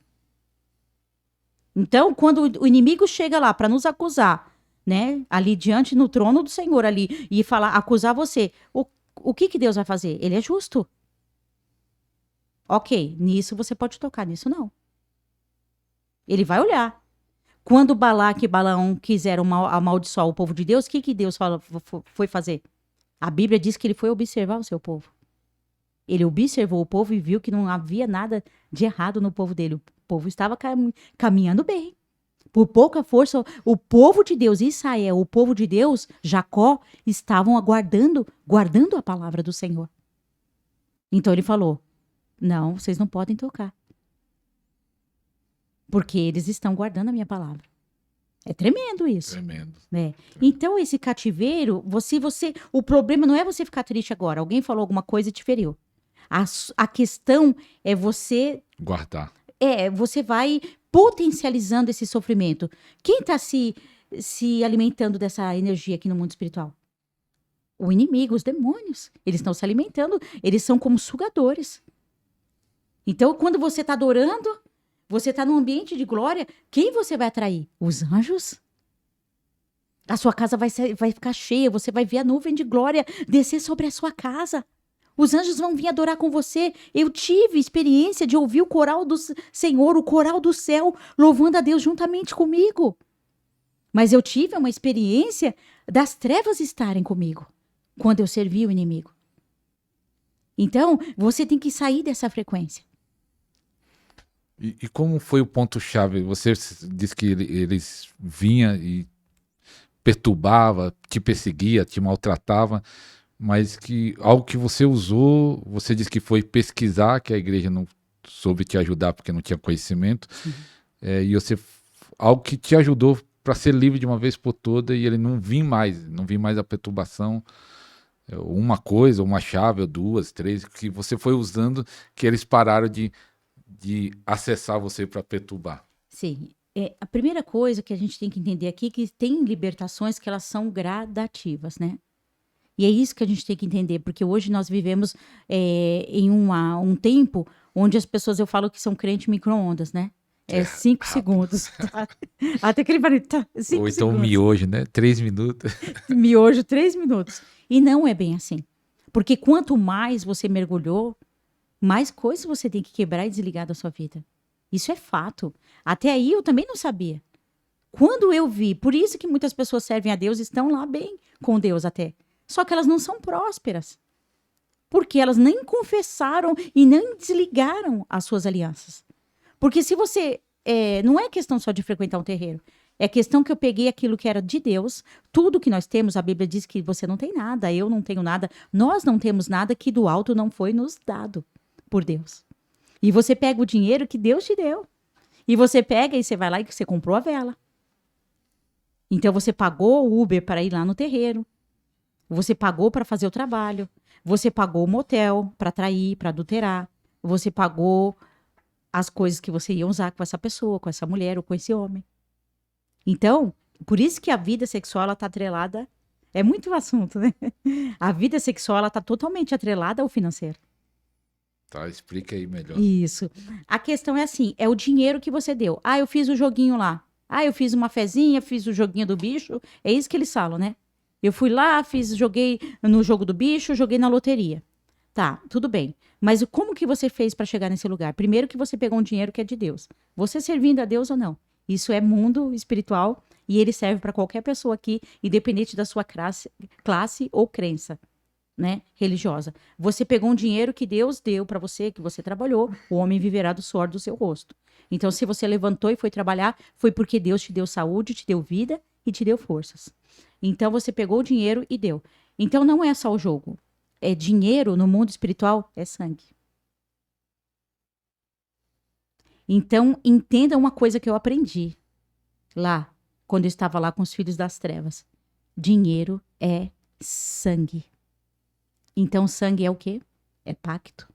Então, quando o inimigo chega lá para nos acusar, né, ali diante no trono do Senhor ali, e falar, acusar você, o que que Deus vai fazer? Ele é justo. Ok, nisso você pode tocar, nisso não. Ele vai olhar. Quando Balaque e Balaão quiseram amaldiçoar o povo de Deus, o que que Deus foi fazer? A Bíblia diz que ele foi observar o seu povo. Ele observou o povo e viu que não havia nada de errado no povo dele. O povo estava caminhando bem. Por pouca força, o povo de Deus, Israel, o povo de Deus, Jacó, estavam guardando a palavra do Senhor. Então ele falou, não, vocês não podem tocar. Porque eles estão guardando a minha palavra. É tremendo isso. Tremendo. Né? Então, esse cativeiro, o problema não é você ficar triste agora. Alguém falou alguma coisa e te feriu. A questão é você Guardar. Você vai potencializando esse sofrimento. Quem está se alimentando dessa energia aqui no mundo espiritual? O inimigo, os demônios. Eles estão se alimentando, eles são como sugadores. Então, quando você está adorando, você está num ambiente de glória, quem você vai atrair? Os anjos. A sua casa vai ficar cheia, você vai ver a nuvem de glória descer sobre a sua casa. Os anjos vão vir adorar com você. Eu tive experiência de ouvir o coral do Senhor, o coral do céu, louvando a Deus juntamente comigo. Mas eu tive uma experiência das trevas estarem comigo, quando eu servi o inimigo. Então, você tem que sair dessa frequência. E como foi o ponto-chave? Você disse que eles vinham e perturbava, te perseguia, te maltratava, mas que algo que você usou, você disse que foi pesquisar, que a igreja não soube te ajudar porque não tinha conhecimento, e você, algo que te ajudou para ser livre de uma vez por toda e ele não vir mais a perturbação, uma coisa, uma chave, ou duas, três, que você foi usando, que eles pararam de acessar você para perturbar. Sim. A primeira coisa que a gente tem que entender aqui é que tem libertações que elas são gradativas, né? E é isso que a gente tem que entender, porque hoje nós vivemos em um tempo onde as pessoas, eu falo que são crente micro-ondas, né? 5 segundos. Tá? Até aquele barulho, tá? 5 segundos. Ou então miojo, né? 3 minutos. Miojo, 3 minutos. E não é bem assim. Porque quanto mais você mergulhou, mais coisas você tem que quebrar e desligar da sua vida. Isso é fato. Até aí eu também não sabia. Quando eu vi, por isso que muitas pessoas servem a Deus e estão lá bem com Deus até. Só que elas não são prósperas. Porque elas nem confessaram e nem desligaram as suas alianças. Porque se você... não é questão só de frequentar um terreiro. É questão que eu peguei aquilo que era de Deus. Tudo que nós temos, a Bíblia diz que você não tem nada, eu não tenho nada. Nós não temos nada que do alto não foi nos dado por Deus. E você pega o dinheiro que Deus te deu. E você pega e você vai lá e você comprou a vela. Então você pagou o Uber para ir lá no terreiro. Você pagou para fazer o trabalho. Você pagou o motel para trair, para adulterar. Você pagou as coisas que você ia usar com essa pessoa, com essa mulher ou com esse homem. Então, por isso que a vida sexual está atrelada. É muito assunto, né? A vida sexual está totalmente atrelada ao financeiro. Tá, explica aí melhor. Isso. A questão é assim, é o dinheiro que você deu. Ah, eu fiz o joguinho lá. Ah, eu fiz uma fezinha, fiz o joguinho do bicho. É isso que eles falam, né? Eu fui lá, joguei no jogo do bicho, joguei na loteria. Tá, tudo bem. Mas como que você fez para chegar nesse lugar? Primeiro que você pegou um dinheiro que é de Deus. Você servindo a Deus ou não? Isso é mundo espiritual e ele serve para qualquer pessoa aqui, independente da sua classe ou crença, né, religiosa. Você pegou um dinheiro que Deus deu para você, que você trabalhou, o homem viverá do suor do seu rosto. Então, se você levantou e foi trabalhar, foi porque Deus te deu saúde, te deu vida e te deu forças. Então, você pegou o dinheiro e deu. Então, não é só o jogo. É dinheiro no mundo espiritual, é sangue. Então, entenda uma coisa que eu aprendi lá, quando eu estava lá com os filhos das trevas. Dinheiro é sangue. Então, sangue é o quê? É pacto.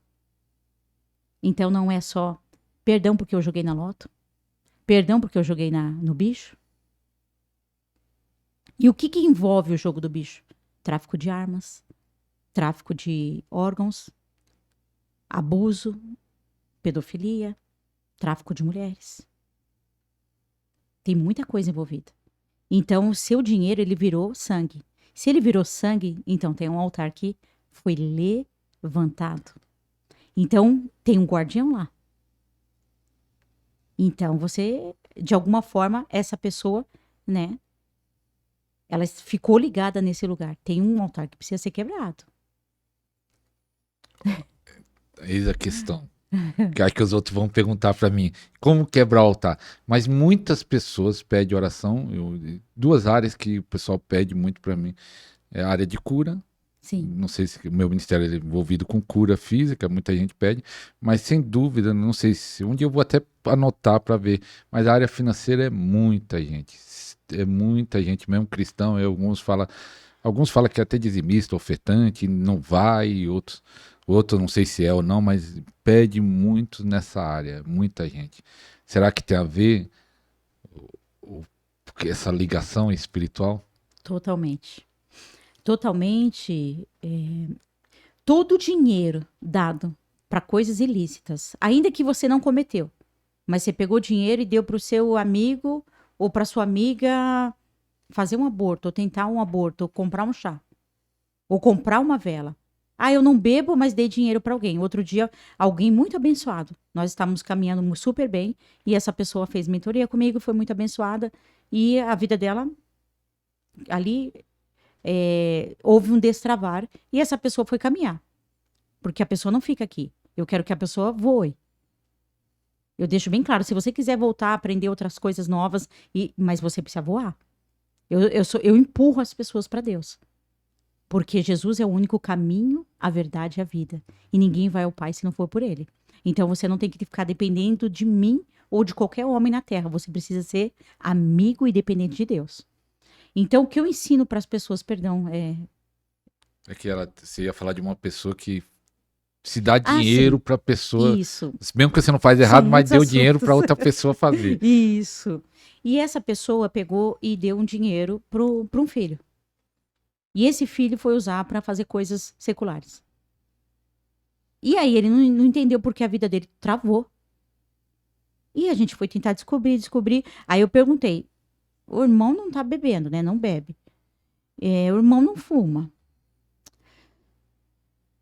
Então, não é só perdão porque eu joguei na loto, perdão porque eu joguei no bicho. E o que envolve o jogo do bicho? Tráfico de armas, tráfico de órgãos, abuso, pedofilia, tráfico de mulheres. Tem muita coisa envolvida. Então, o seu dinheiro, ele virou sangue. Se ele virou sangue, então tem um altar aqui, foi levantado. Então, tem um guardião lá. Então, você, de alguma forma, essa pessoa, né, ela ficou ligada nesse lugar. Tem um altar que precisa ser quebrado. Eis a questão. Que acho que os outros vão perguntar para mim, como quebrar o altar? Mas muitas pessoas pedem oração, duas áreas que o pessoal pede muito para mim, é a área de cura. Sim. Não sei se o meu ministério é envolvido com cura física, muita gente pede, mas sem dúvida, não sei se um dia eu vou até anotar para ver, mas a área financeira é muita gente. é muita gente, mesmo cristão, alguns falam que é até dizimista, ofertante, não vai, outros não sei se é ou não, mas pede muito nessa área, muita gente. Será que tem a ver essa ligação espiritual? Totalmente. Totalmente. Todo o dinheiro dado para coisas ilícitas, ainda que você não cometeu, mas você pegou dinheiro e deu para o seu amigo ou para sua amiga fazer um aborto, ou tentar um aborto, ou comprar um chá, ou comprar uma vela. Ah, eu não bebo, mas dei dinheiro para alguém. Outro dia, alguém muito abençoado. Nós estávamos caminhando super bem e essa pessoa fez mentoria comigo, foi muito abençoada e a vida dela ali houve um destravar e essa pessoa foi caminhar. Porque a pessoa não fica aqui. Eu quero que a pessoa voe. Eu deixo bem claro, se você quiser voltar a aprender outras coisas novas, mas você precisa voar. Eu empurro as pessoas para Deus. Porque Jesus é o único caminho, a verdade e a vida. E ninguém vai ao Pai se não for por Ele. Então você não tem que ficar dependendo de mim ou de qualquer homem na terra. Você precisa ser amigo e dependente de Deus. Então o que eu ensino para as pessoas, É que você ia falar de uma pessoa que se dá sim. dinheiro para pessoa, Isso. mesmo que você não faz São errado, mas muitos deu dinheiro assuntos. para outra pessoa fazer. Isso. E essa pessoa pegou e deu um dinheiro para um filho. E esse filho foi usar para fazer coisas seculares. E aí ele não entendeu porque a vida dele travou. E a gente foi tentar descobrir. Aí eu perguntei, o irmão não tá bebendo, né? Não bebe. O irmão não fuma.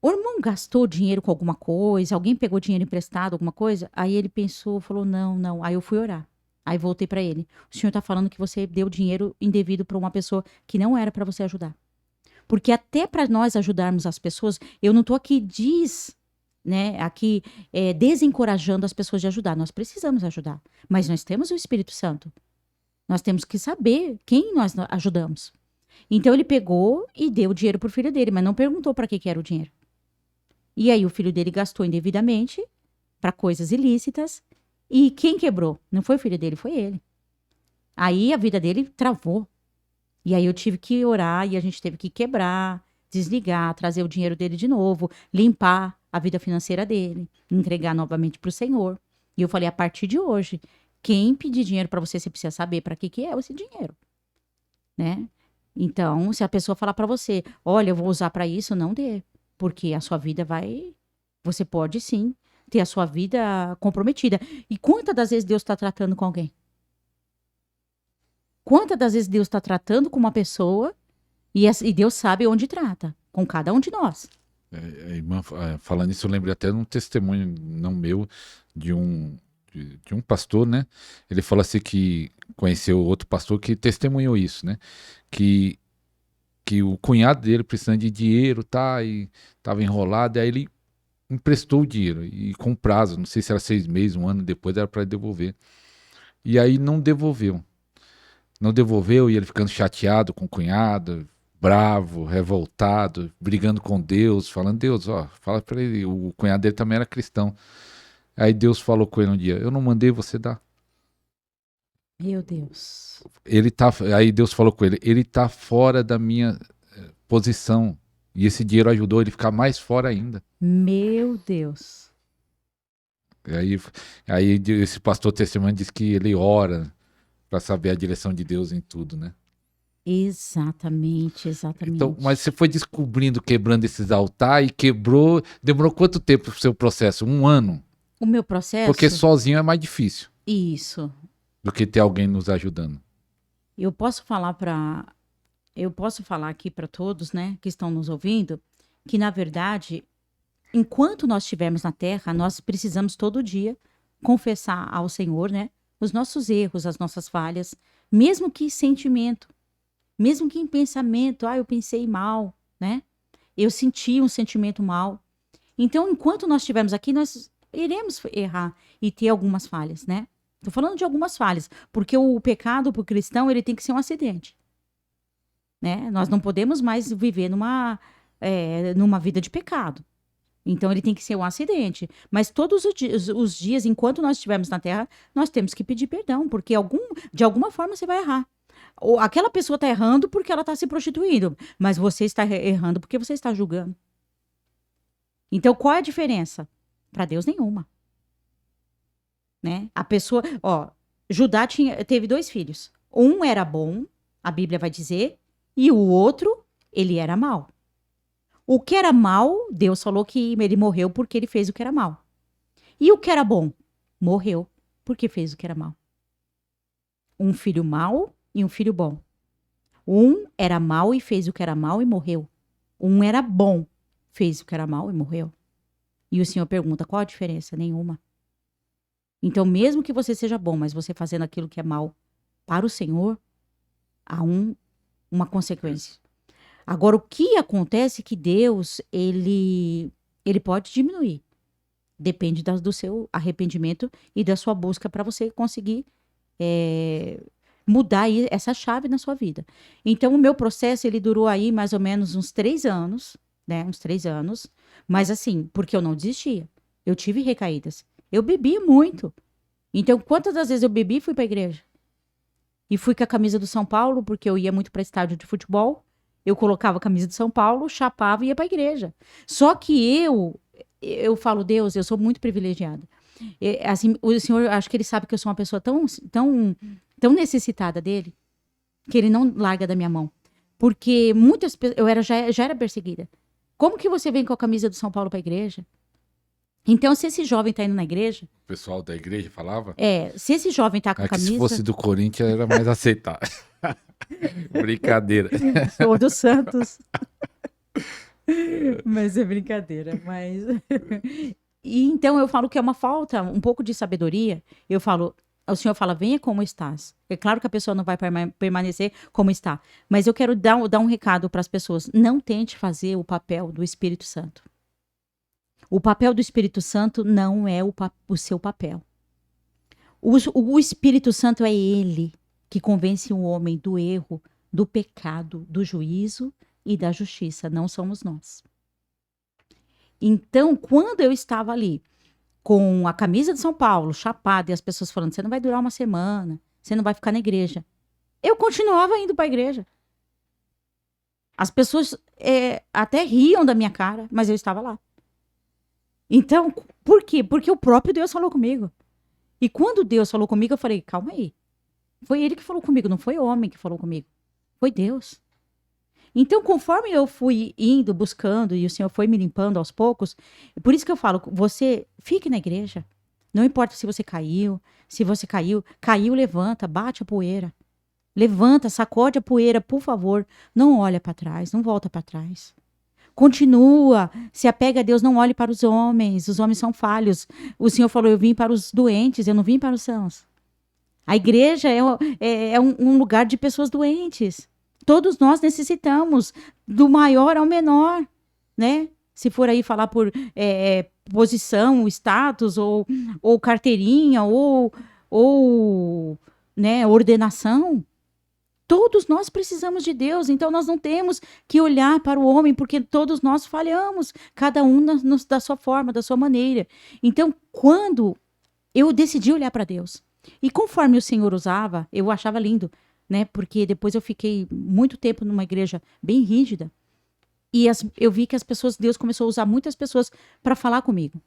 O irmão gastou dinheiro com alguma coisa? Alguém pegou dinheiro emprestado, alguma coisa? Aí ele pensou, falou, não. Aí eu fui orar. Aí voltei para ele. O senhor tá falando que você deu dinheiro indevido para uma pessoa que não era para você ajudar. Porque até para nós ajudarmos as pessoas, eu não tô aqui desencorajando as pessoas de ajudar. Nós precisamos ajudar. Mas nós temos o Espírito Santo. Nós temos que saber quem nós ajudamos. Então ele pegou e deu dinheiro pro filho dele, mas não perguntou para que era o dinheiro. E aí o filho dele gastou indevidamente para coisas ilícitas. E quem quebrou? Não foi o filho dele, foi ele. Aí a vida dele travou. E aí eu tive que orar e a gente teve que quebrar, desligar, trazer o dinheiro dele de novo, limpar a vida financeira dele, entregar novamente para o Senhor. E eu falei, a partir de hoje, quem pedir dinheiro para você, você precisa saber para que é esse dinheiro, né? Então, se a pessoa falar para você, olha, eu vou usar para isso, não dê, porque a sua vida você pode sim ter a sua vida comprometida. E quantas das vezes Deus está tratando com alguém? Quantas das vezes Deus está tratando com uma pessoa e Deus sabe onde trata, com cada um de nós. Irmã, falando isso, eu lembrei até de um testemunho, não meu, de um pastor, né? Ele falou assim que conheceu outro pastor que testemunhou isso, né? Que o cunhado dele precisando de dinheiro, tá? E tava enrolado, e aí ele emprestou o dinheiro, e com prazo, não sei se era 6 meses, um ano depois, era para devolver. E aí não devolveu. Não devolveu, e ele ficando chateado com o cunhado, bravo, revoltado, brigando com Deus, falando, Deus, ó, fala pra ele, o cunhado dele também era cristão. Aí Deus falou com ele um dia, eu não mandei você dar. Meu Deus. Aí Deus falou com ele tá fora da minha posição. E esse dinheiro ajudou ele a ficar mais fora ainda. Meu Deus. Aí esse pastor testemunho diz que ele ora para saber a direção de Deus em tudo, né? Exatamente. Então, mas você foi descobrindo, quebrando esses altares e quebrou. Demorou quanto tempo o seu processo? 1 ano? O meu processo? Porque sozinho é mais difícil. Isso. Do que ter alguém nos ajudando. Eu posso falar aqui para todos, né, que estão nos ouvindo, que na verdade, enquanto nós estivermos na terra, nós precisamos todo dia confessar ao Senhor, né, os nossos erros, as nossas falhas, mesmo que em sentimento, mesmo que em pensamento, eu pensei mal, né? Eu senti um sentimento mal. Então, enquanto nós estivermos aqui, nós iremos errar e ter algumas falhas, né? Tô falando de algumas falhas, porque o pecado para o cristão, ele tem que ser um acidente, né? Nós não podemos mais viver numa vida de pecado. Então, ele tem que ser um acidente. Mas todos os dias, enquanto nós estivermos na terra, nós temos que pedir perdão, porque de alguma forma você vai errar. Aquela pessoa está errando porque ela está se prostituindo, mas você está errando porque você está julgando. Então, qual é a diferença? Para Deus, nenhuma. Né? A pessoa, Judá teve 2 filhos. Um era bom, a Bíblia vai dizer, e o outro, ele era mau. O que era mau, Deus falou que ele morreu porque ele fez o que era mau. E o que era bom? Morreu porque fez o que era mau. Um filho mau e um filho bom. Um era mau e fez o que era mau e morreu. Um era bom, fez o que era mau e morreu. E o Senhor pergunta, qual a diferença? Nenhuma. Então, mesmo que você seja bom, mas você fazendo aquilo que é mal para o Senhor, há uma consequência. Agora, o que acontece é que Deus, ele pode diminuir. Depende do seu arrependimento e da sua busca para você conseguir mudar aí essa chave na sua vida. Então, o meu processo, ele durou aí mais ou menos uns 3 anos, né? Uns 3 anos. Mas assim, porque eu não desistia. Eu tive recaídas. Eu bebia muito. Então, quantas das vezes eu bebi e fui para a igreja? E fui com a camisa do São Paulo, porque eu ia muito para estádio de futebol. Eu colocava a camisa do São Paulo, chapava e ia para a igreja. Só que eu falo, Deus, eu sou muito privilegiada. Assim, o Senhor, acho que ele sabe que eu sou uma pessoa tão necessitada dele, que ele não larga da minha mão. Porque muitas pessoas, já era perseguida. Como que você vem com a camisa do São Paulo para a igreja? Então, se esse jovem tá indo na igreja... O pessoal da igreja falava? Se esse jovem tá com a camisa... Se fosse do Corinthians, era mais aceitável. Brincadeira. Ou do Santos. Mas é brincadeira, mas... E então eu falo que é uma falta, um pouco de sabedoria. Eu falo, o Senhor fala, venha como estás. É claro que a pessoa não vai permanecer como está, mas eu quero dar um recado para as pessoas. Não tente fazer o papel do Espírito Santo. O papel do Espírito Santo não é o seu papel. O Espírito Santo é ele que convence o homem do erro, do pecado, do juízo e da justiça. Não somos nós. Então, quando eu estava ali com a camisa de São Paulo, chapada, e as pessoas falando, você não vai durar uma semana, você não vai ficar na igreja. Eu continuava indo para a igreja. As pessoas até riam da minha cara, mas eu estava lá. Então, por quê? Porque o próprio Deus falou comigo. E quando Deus falou comigo, eu falei, calma aí. Foi ele que falou comigo, não foi o homem que falou comigo. Foi Deus. Então, conforme eu fui indo, buscando, e o Senhor foi me limpando aos poucos, por isso que eu falo, você fique na igreja. Não importa se você caiu, caiu, levanta, bate a poeira. Levanta, sacode a poeira, por favor. Não olha para trás, não volta para trás. Continua, se apega a Deus, não olhe para os homens são falhos. O Senhor falou, eu vim para os doentes, eu não vim para os sãos. A igreja é um lugar de pessoas doentes. Todos nós necessitamos do maior ao menor, né? Se for aí falar por posição, status, ou carteirinha, ou né, ordenação. Todos nós precisamos de Deus, então nós não temos que olhar para o homem, porque todos nós falhamos, cada um da sua forma, da sua maneira. Então, quando eu decidi olhar para Deus, e conforme o Senhor usava, eu achava lindo, né? Porque depois eu fiquei muito tempo numa igreja bem rígida, e eu vi que Deus começou a usar muitas pessoas para falar comigo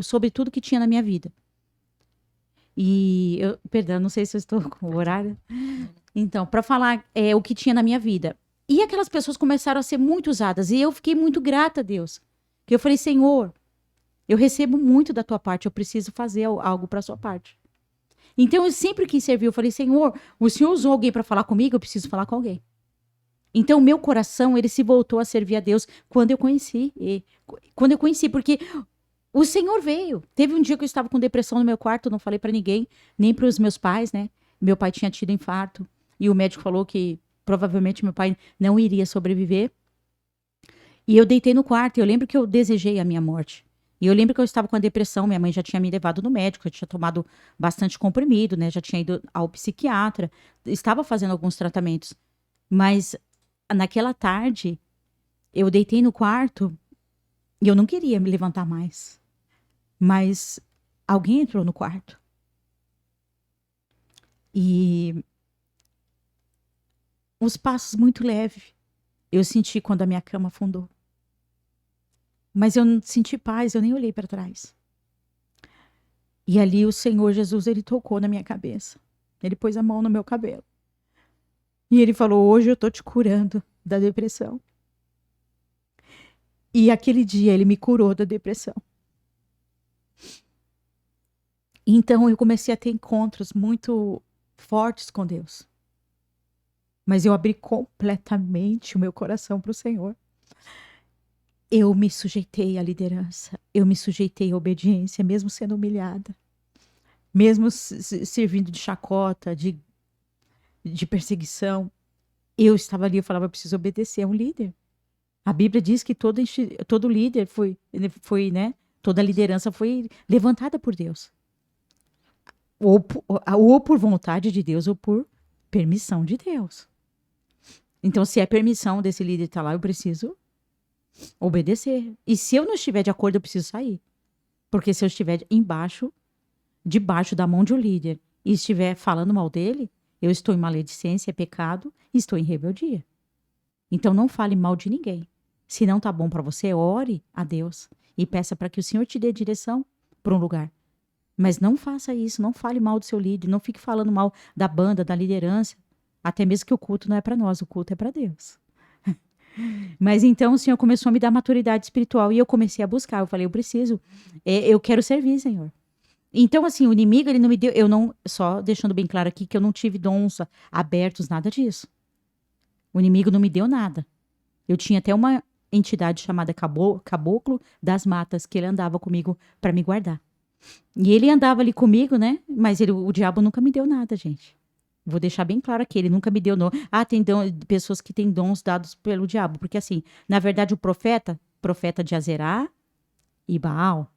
sobre tudo que tinha na minha vida. E perdão, não sei se eu estou com o horário. Então, para falar o que tinha na minha vida. E aquelas pessoas começaram a ser muito usadas. E eu fiquei muito grata a Deus. Que eu falei, Senhor, eu recebo muito da tua parte. Eu preciso fazer algo para a sua parte. Então, eu sempre quis servir. Eu falei, Senhor, o Senhor usou alguém para falar comigo? Eu preciso falar com alguém. Então, o meu coração, ele se voltou a servir a Deus quando eu conheci. Porque o Senhor veio. Teve um dia que eu estava com depressão no meu quarto, não falei para ninguém, nem para os meus pais, né? Meu pai tinha tido infarto e o médico falou que provavelmente meu pai não iria sobreviver. E eu deitei no quarto e eu lembro que eu desejei a minha morte. E eu lembro que eu estava com a depressão, minha mãe já tinha me levado no médico, eu tinha tomado bastante comprimido, né? Já tinha ido ao psiquiatra, estava fazendo alguns tratamentos. Mas naquela tarde, eu deitei no quarto e eu não queria me levantar mais. Mas alguém entrou no quarto. E os passos muito leves. Eu senti quando a minha cama afundou. Mas eu não senti paz, eu nem olhei para trás. E ali o Senhor Jesus, ele tocou na minha cabeça. Ele pôs a mão no meu cabelo. E ele falou, hoje eu tô te curando da depressão. E aquele dia ele me curou da depressão. Então eu comecei a ter encontros muito fortes com Deus. Mas eu abri completamente o meu coração para o Senhor. Eu me sujeitei à liderança. Eu me sujeitei à obediência, mesmo sendo humilhada. Mesmo servindo de chacota, de perseguição. Eu estava ali, eu falava, eu preciso obedecer a um líder. A Bíblia diz que todo líder foi, né? Toda liderança foi levantada por Deus. Ou por vontade de Deus, ou por permissão de Deus. Então, se é permissão desse líder estar lá, eu preciso obedecer. E se eu não estiver de acordo, eu preciso sair. Porque se eu estiver debaixo da mão de um líder, e estiver falando mal dele, eu estou em maledicência, é pecado, e estou em rebeldia. Então, não fale mal de ninguém. Se não tá bom para você, ore a Deus e peça para que o Senhor te dê direção para um lugar. Mas não faça isso, não fale mal do seu líder, não fique falando mal da banda, da liderança. Até mesmo que o culto não é para nós, o culto é para Deus. Mas então o Senhor começou a me dar maturidade espiritual e eu comecei a buscar. Eu falei, eu quero servir, Senhor. Então, assim, o inimigo, ele não me deu, só deixando bem claro aqui que eu não tive dons abertos, nada disso. O inimigo não me deu nada. Eu tinha até uma entidade chamada Caboclo das Matas, que ele andava comigo para me guardar. E ele andava ali comigo, né? Mas o diabo nunca me deu nada, gente. Vou deixar bem claro aqui, ele nunca me deu nome. Tem pessoas que têm dons dados pelo diabo. Porque assim, na verdade o profeta de Azerá e Baal,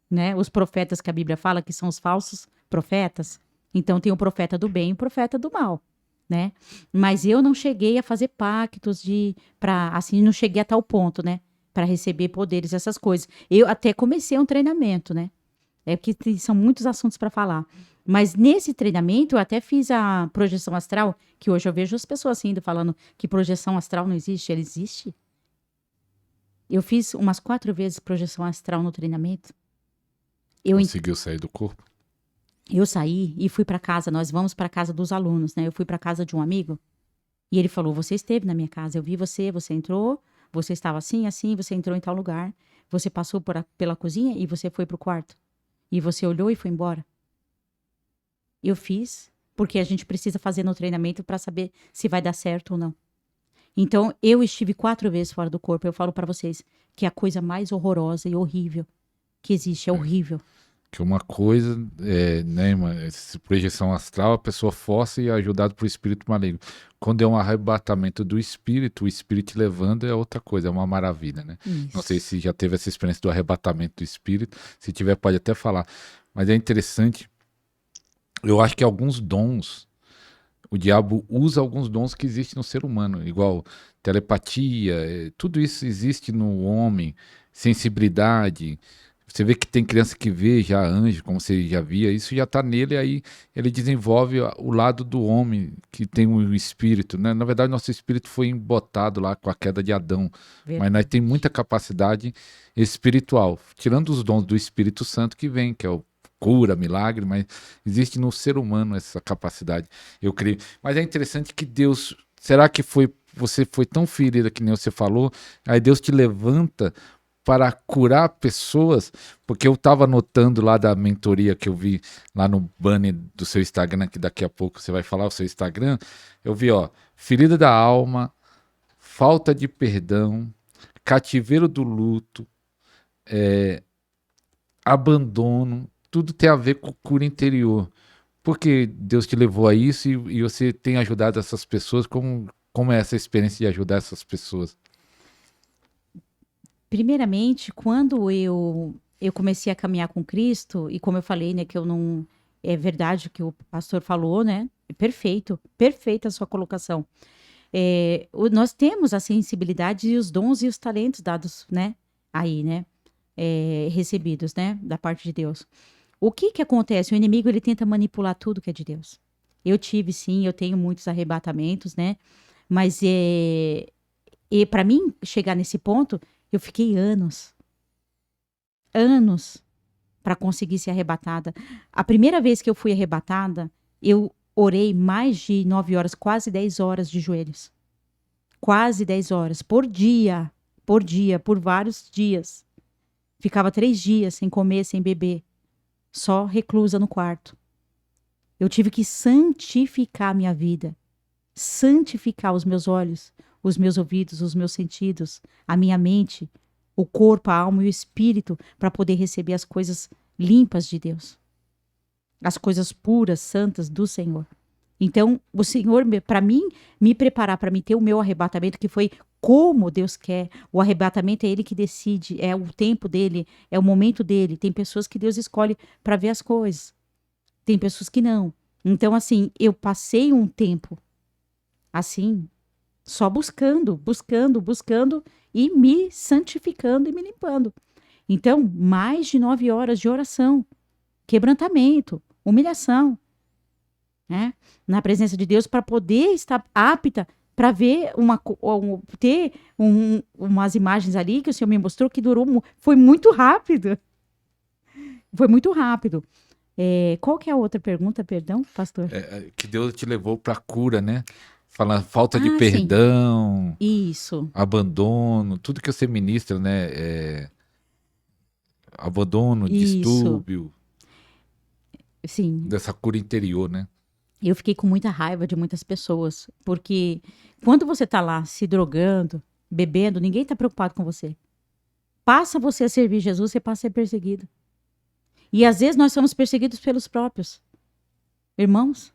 né? Os profetas que a Bíblia fala que são os falsos profetas. Então tem o profeta do bem e o profeta do mal, né? Mas eu não cheguei a fazer pactos não cheguei a tal ponto, né? Para receber poderes, essas coisas. Eu até comecei um treinamento, né? É porque são muitos assuntos para falar. Mas nesse treinamento, eu até fiz a projeção astral, que hoje eu vejo as pessoas ainda falando que projeção astral não existe. Ela existe. Eu fiz umas 4 vezes projeção astral no treinamento. Conseguiu sair do corpo? Eu saí e fui para casa. Nós vamos para casa dos alunos, né? Eu fui para casa de um amigo e ele falou, você esteve na minha casa, eu vi você entrou, você estava assim, você entrou em tal lugar, você passou pela cozinha e você foi para o quarto. E você olhou e foi embora. Eu fiz, porque a gente precisa fazer no treinamento para saber se vai dar certo ou não. Então, eu estive 4 vezes fora do corpo. Eu falo para vocês que é a coisa mais horrorosa e horrível que existe. É horrível. Que uma coisa, né, essa projeção astral, a pessoa força e é ajudada por espírito maligno. Quando é um arrebatamento do espírito, o espírito levando é outra coisa, é uma maravilha, né? Isso. Não sei se já teve essa experiência do arrebatamento do espírito, se tiver pode até falar. Mas é interessante, eu acho que alguns dons, o diabo usa alguns dons que existem no ser humano, igual telepatia, tudo isso existe no homem, sensibilidade. Você vê que tem criança que vê já anjo, como você já via, isso já está nele, aí ele desenvolve o lado do homem, que tem um espírito, né? Na verdade, nosso espírito foi embotado lá com a queda de Adão, mas nós temos muita capacidade espiritual, tirando os dons do Espírito Santo que vem, que é o cura, milagre, mas existe no ser humano essa capacidade, eu creio. Mas é interessante que Deus, será que você foi tão ferida que nem você falou, aí Deus te levanta para curar pessoas, porque eu estava anotando lá da mentoria que eu vi lá no banner do seu Instagram, que daqui a pouco você vai falar o seu Instagram, eu vi, ferida da alma, falta de perdão, cativeiro do luto, abandono, tudo tem a ver com cura interior. Porque Deus te levou a isso e você tem ajudado essas pessoas, como é essa experiência de ajudar essas pessoas? Primeiramente, quando eu comecei a caminhar com Cristo, e como eu falei, né, que eu não... É verdade o que o pastor falou, né? Perfeito, perfeita a sua colocação. Nós temos a sensibilidade e os dons e os talentos dados, né? Aí, né? Recebidos, né? Da parte de Deus. O que acontece? O inimigo, ele tenta manipular tudo que é de Deus. Eu tenho muitos arrebatamentos, né? Mas e para mim chegar nesse ponto, eu fiquei anos para conseguir ser arrebatada. A primeira vez que eu fui arrebatada, eu orei mais de 9 horas, quase 10 horas de joelhos. Quase 10 horas, por dia, por vários dias. Ficava 3 dias sem comer, sem beber, só reclusa no quarto. Eu tive que santificar a minha vida, santificar os meus olhos, os meus ouvidos, os meus sentidos, a minha mente, o corpo, a alma e o espírito, para poder receber as coisas limpas de Deus. As coisas puras, santas do Senhor. Então, o Senhor, para mim, me preparar para mim ter o meu arrebatamento, que foi como Deus quer. O arrebatamento é Ele que decide, é o tempo dele, é o momento dele. Tem pessoas que Deus escolhe para ver as coisas. Tem pessoas que não. Então, assim, eu passei um tempo, assim, só buscando e me santificando e me limpando. Então, mais de 9 horas de oração, quebrantamento, humilhação, né? Na presença de Deus, para poder estar apta para ver ter umas imagens ali que o Senhor me mostrou que foi muito rápido. Foi muito rápido. Qual que é a outra pergunta, perdão, pastor? Que Deus te levou para a cura, né? Falando falta de sim. perdão, Isso. abandono, tudo que você ministra, né? Abandono, Isso. distúrbio, Sim. dessa cura interior, né? Eu fiquei com muita raiva de muitas pessoas, porque quando você tá lá se drogando, bebendo, ninguém tá preocupado com você. Passa você a servir Jesus, você passa a ser perseguido. E às vezes nós somos perseguidos pelos próprios irmãos.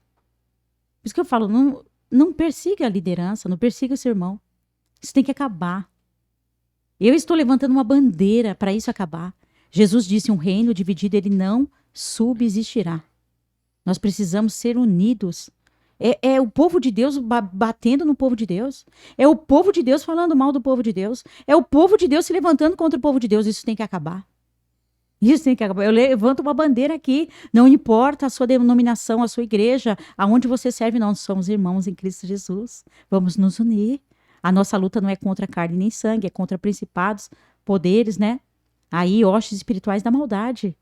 Por isso que eu falo, não persiga a liderança, não persiga o seu irmão. Isso tem que acabar. Eu estou levantando uma bandeira para isso acabar. Jesus disse, um reino dividido, ele não subsistirá. Nós precisamos ser unidos. É o povo de Deus batendo no povo de Deus. É o povo de Deus falando mal do povo de Deus. É o povo de Deus se levantando contra o povo de Deus. Isso tem que acabar. Isso tem que acabar. Eu levanto uma bandeira aqui. Não importa a sua denominação, a sua igreja, aonde você serve, nós somos irmãos em Cristo Jesus. Vamos nos unir. A nossa luta não é contra carne nem sangue, é contra principados, poderes, né? Aí, hostes espirituais da maldade.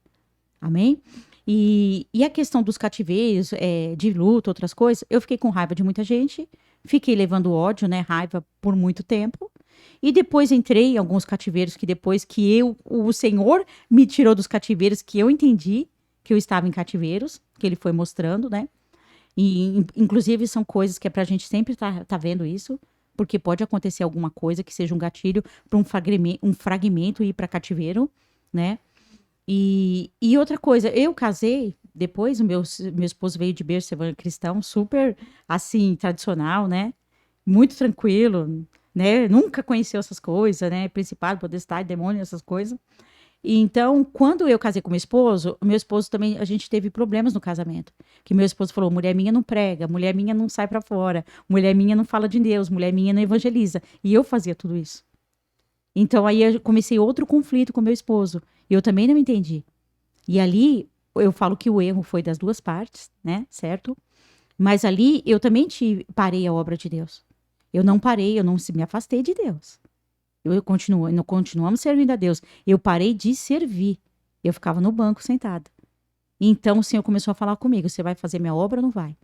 Amém? E a questão dos cativeiros, de luta, outras coisas, eu fiquei com raiva de muita gente, fiquei levando ódio, né, raiva por muito tempo, e depois entrei em alguns cativeiros que depois que o Senhor me tirou dos cativeiros, que eu entendi que eu estava em cativeiros, que Ele foi mostrando, né, e inclusive são coisas que é pra gente sempre tá vendo isso, porque pode acontecer alguma coisa que seja um gatilho para um fragmento ir para cativeiro, né. E outra coisa, eu casei, depois o meu esposo veio de berço cristão, super, assim, tradicional, né? Muito tranquilo, né? Nunca conheceu essas coisas, né? Principado, potestade, demônio, essas coisas. E então, quando eu casei com o meu esposo também, a gente teve problemas no casamento. Que meu esposo falou, mulher minha não prega, mulher minha não sai pra fora, mulher minha não fala de Deus, mulher minha não evangeliza. E eu fazia tudo isso. Então, aí eu comecei outro conflito com meu esposo. E eu também não entendi. E ali, eu falo que o erro foi das duas partes, né? Certo? Mas ali, eu também parei a obra de Deus. Eu não parei, eu não me afastei de Deus. Continuamos servindo a Deus. Eu parei de servir. Eu ficava no banco sentada. Então, o Senhor começou a falar comigo. Você vai fazer minha obra ou não vai?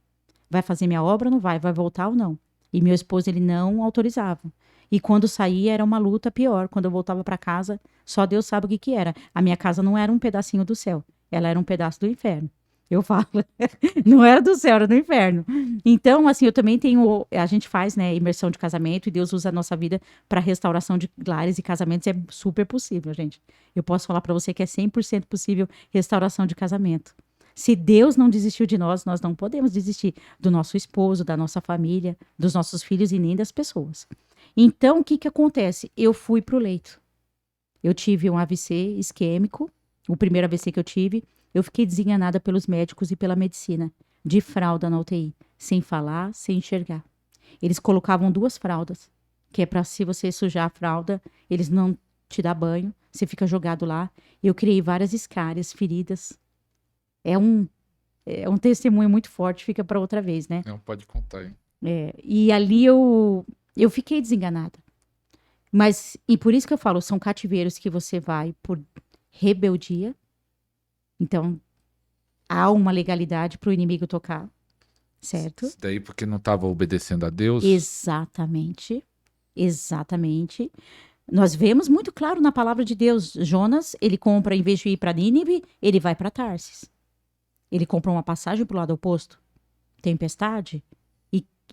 Vai fazer minha obra ou não vai? Vai voltar ou não? E meu esposo, ele não autorizava. E quando saía, era uma luta pior. Quando eu voltava para casa, só Deus sabe o que era. A minha casa não era um pedacinho do céu. Ela era um pedaço do inferno. Eu falo, não era do céu, era do inferno. Então, assim, eu também tenho, a gente faz, né, imersão de casamento e Deus usa a nossa vida para restauração de lares e casamentos. É super possível, gente. Eu posso falar para você que é 100% possível restauração de casamento. Se Deus não desistiu de nós, nós não podemos desistir do nosso esposo, da nossa família, dos nossos filhos e nem das pessoas. Então, o que acontece? Eu fui pro leito. Eu tive um AVC isquêmico, o primeiro AVC que eu tive. Eu fiquei desenganada pelos médicos e pela medicina, de fralda na UTI, sem falar, sem enxergar. Eles colocavam 2 fraldas, que é para se você sujar a fralda, eles não te dão banho, você fica jogado lá. Eu criei várias escárias, feridas. É um testemunho muito forte, fica para outra vez, né? Não, pode contar aí. E ali eu fiquei desenganada. Mas, e por isso que eu falo, são cativeiros que você vai por rebeldia. Então, há uma legalidade para o inimigo tocar, certo? Isso daí porque não estava obedecendo a Deus? Exatamente. Exatamente. Nós vemos muito claro na palavra de Deus. Jonas, ele compra, em vez de ir para Nínive, ele vai para Tarsis. Ele compra uma passagem para o lado oposto. Tempestade.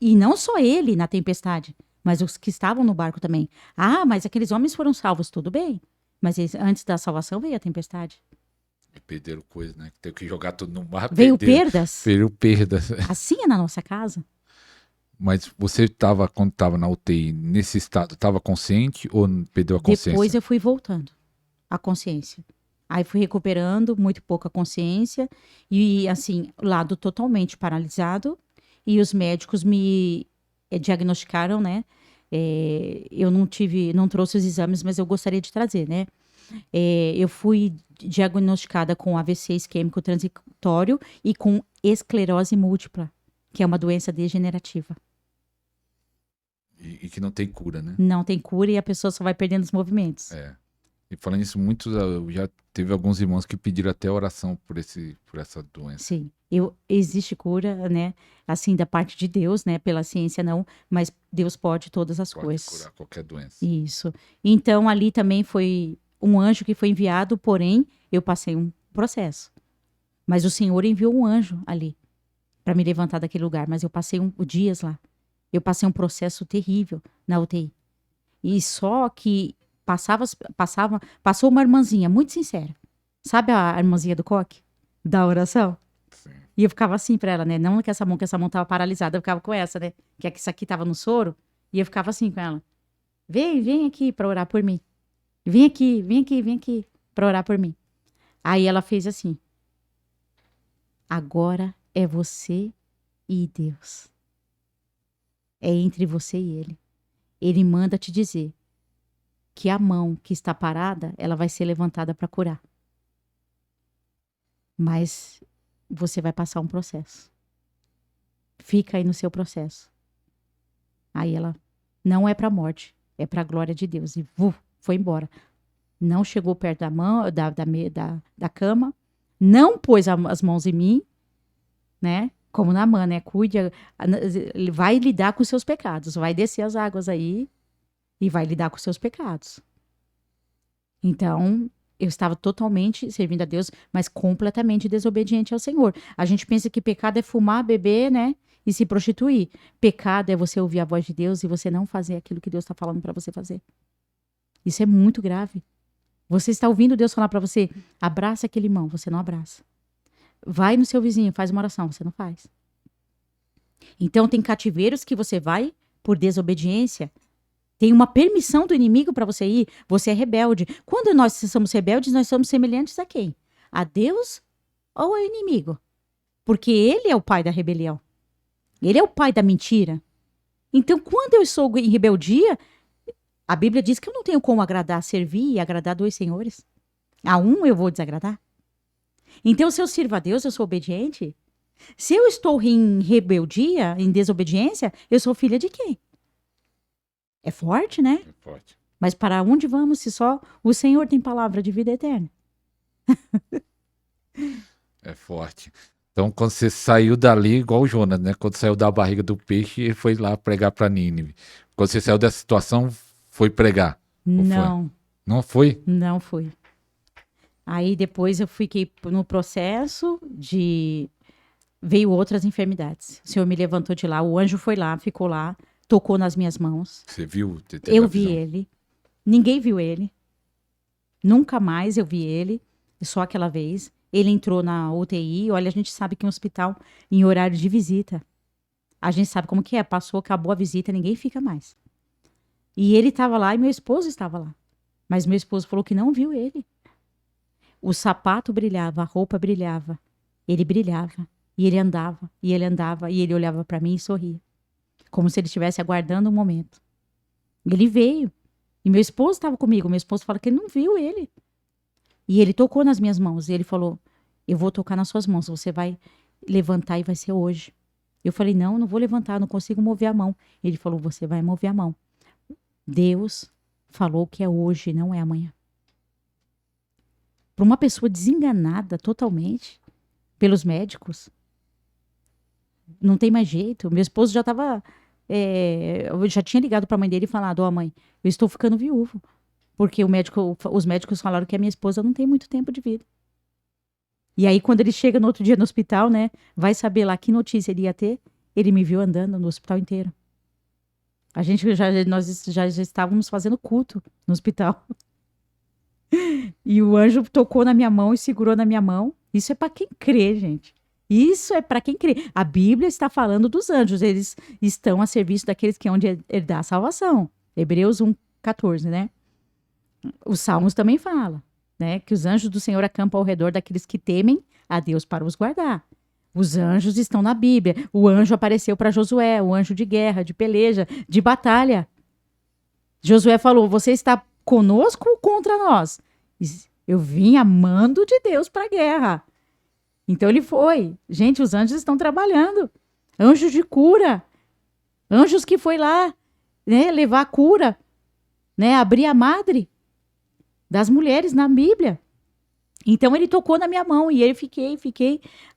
E não só ele na tempestade, mas os que estavam no barco também. Ah, mas aqueles homens foram salvos, tudo bem. Mas antes da salvação veio a tempestade. E perderam coisa, né? Tem que jogar tudo no mar. Veio perdas. Veio perdas. Assim é na nossa casa. Mas você estava, quando estava na UTI, nesse estado, estava consciente ou perdeu a consciência? Depois eu fui voltando à consciência. Aí fui recuperando muito pouco a consciência e, assim, lado totalmente paralisado. E os médicos me diagnosticaram, né? Eu não trouxe os exames, mas eu gostaria de trazer, né? Eu fui diagnosticada com AVC isquêmico transitório e com esclerose múltipla, que é uma doença degenerativa. E que não tem cura, né? Não tem cura e a pessoa só vai perdendo os movimentos. E falando isso, já teve alguns irmãos que pediram até oração por essa doença. Sim, existe cura, né? Assim, da parte de Deus, né? Pela ciência não, mas Deus pode todas as coisas. Pode curar qualquer doença. Isso. Então, ali também foi um anjo que foi enviado, porém, eu passei um processo. Mas o Senhor enviou um anjo ali para me levantar daquele lugar, mas eu passei dias lá. Eu passei um processo terrível na UTI. E só que passou uma irmãzinha muito sincera. Sabe a irmãzinha do coque? Da oração? Sim. E eu ficava assim pra ela, né? Não que essa mão tava paralisada, eu ficava com essa, né? Que essa aqui tava no soro. E eu ficava assim com ela. Vem aqui pra orar por mim. Vem aqui pra orar por mim. Aí ela fez assim. Agora é você e Deus. É entre você e ele. Ele manda te dizer que a mão que está parada, ela vai ser levantada para curar. Mas você vai passar um processo. Fica aí no seu processo. Aí ela, não é para a morte, é para a glória de Deus. E foi embora. Não chegou perto da mão, da cama, não pôs as mãos em mim, né? Como Naamã, né? Cuide, vai lidar com os seus pecados, vai descer as águas aí e vai lidar com os seus pecados. Então, eu estava totalmente servindo a Deus, mas completamente desobediente ao Senhor. A gente pensa que pecado é fumar, beber, né? E se prostituir. Pecado é você ouvir a voz de Deus e você não fazer aquilo que Deus está falando para você fazer. Isso é muito grave. Você está ouvindo Deus falar para você, abraça aquele irmão, você não abraça. Vai no seu vizinho, faz uma oração, você não faz. Então, tem cativeiros que você vai por desobediência. Tem uma permissão do inimigo para você ir. Você é rebelde. Quando nós somos rebeldes, nós somos semelhantes a quem? A Deus ou ao inimigo? Porque ele é o pai da rebelião. Ele é o pai da mentira. Então, quando eu sou em rebeldia, a Bíblia diz que eu não tenho como servir e agradar dois senhores. A um eu vou desagradar. Então, se eu sirvo a Deus, eu sou obediente. Se eu estou em rebeldia, em desobediência, eu sou filha de quem? É forte, né? É forte. Mas para onde vamos se só o Senhor tem palavra de vida eterna? É forte. Então, quando você saiu dali, igual o Jonas, né? Quando saiu da barriga do peixe, ele foi lá pregar para Nínive. Quando você saiu dessa situação, foi pregar? Não. Não foi? Não fui. Aí depois eu fiquei no processo de... Veio outras enfermidades. O Senhor me levantou de lá, o anjo foi lá, ficou lá, tocou nas minhas mãos. Você viu? Eu vi ele. Ninguém viu ele. Nunca mais eu vi ele. Só aquela vez. Ele entrou na UTI. Olha, a gente sabe que em um hospital, em horário de visita, a gente sabe como que é. Passou, acabou a visita, ninguém fica mais. E ele estava lá e meu esposo estava lá. Mas meu esposo falou que não viu ele. O sapato brilhava, a roupa brilhava. Ele brilhava. E ele andava, e ele andava, e ele olhava para mim e sorria. Como se ele estivesse aguardando um momento. Ele veio. E meu esposo estava comigo. Meu esposo fala que ele não viu ele. E ele tocou nas minhas mãos. E ele falou, eu vou tocar nas suas mãos. Você vai levantar e vai ser hoje. Eu falei, não, não vou levantar, não consigo mover a mão. Ele falou, você vai mover a mão. Deus falou que é hoje, não é amanhã. Para uma pessoa desenganada totalmente pelos médicos, não tem mais jeito. Meu esposo já estava... eu já tinha ligado para a mãe dele e falado, ó, mãe, eu estou ficando viúvo. Porque os médicos falaram que a minha esposa não tem muito tempo de vida. E aí, quando ele chega no outro dia no hospital, né? Vai saber lá que notícia ele ia ter. Ele me viu andando no hospital inteiro. Nós já estávamos fazendo culto no hospital. E o anjo tocou na minha mão e segurou na minha mão. Isso é para quem crê, gente. Isso é para quem crê. A Bíblia está falando dos anjos. Eles estão a serviço daqueles que hão de herdar a salvação. Hebreus 1:14, né? Os Salmos também falam, né? Que os anjos do Senhor acampam ao redor daqueles que temem a Deus para os guardar. Os anjos estão na Bíblia. O anjo apareceu para Josué, o anjo de guerra, de peleja, de batalha. Josué falou, você está conosco ou contra nós? Eu vim a mando de Deus para a guerra. Então ele foi. Gente, os anjos estão trabalhando. Anjos de cura. Anjos que foi lá, né, levar a cura, né, abrir a madre das mulheres na Bíblia. Então ele tocou na minha mão e eu fiquei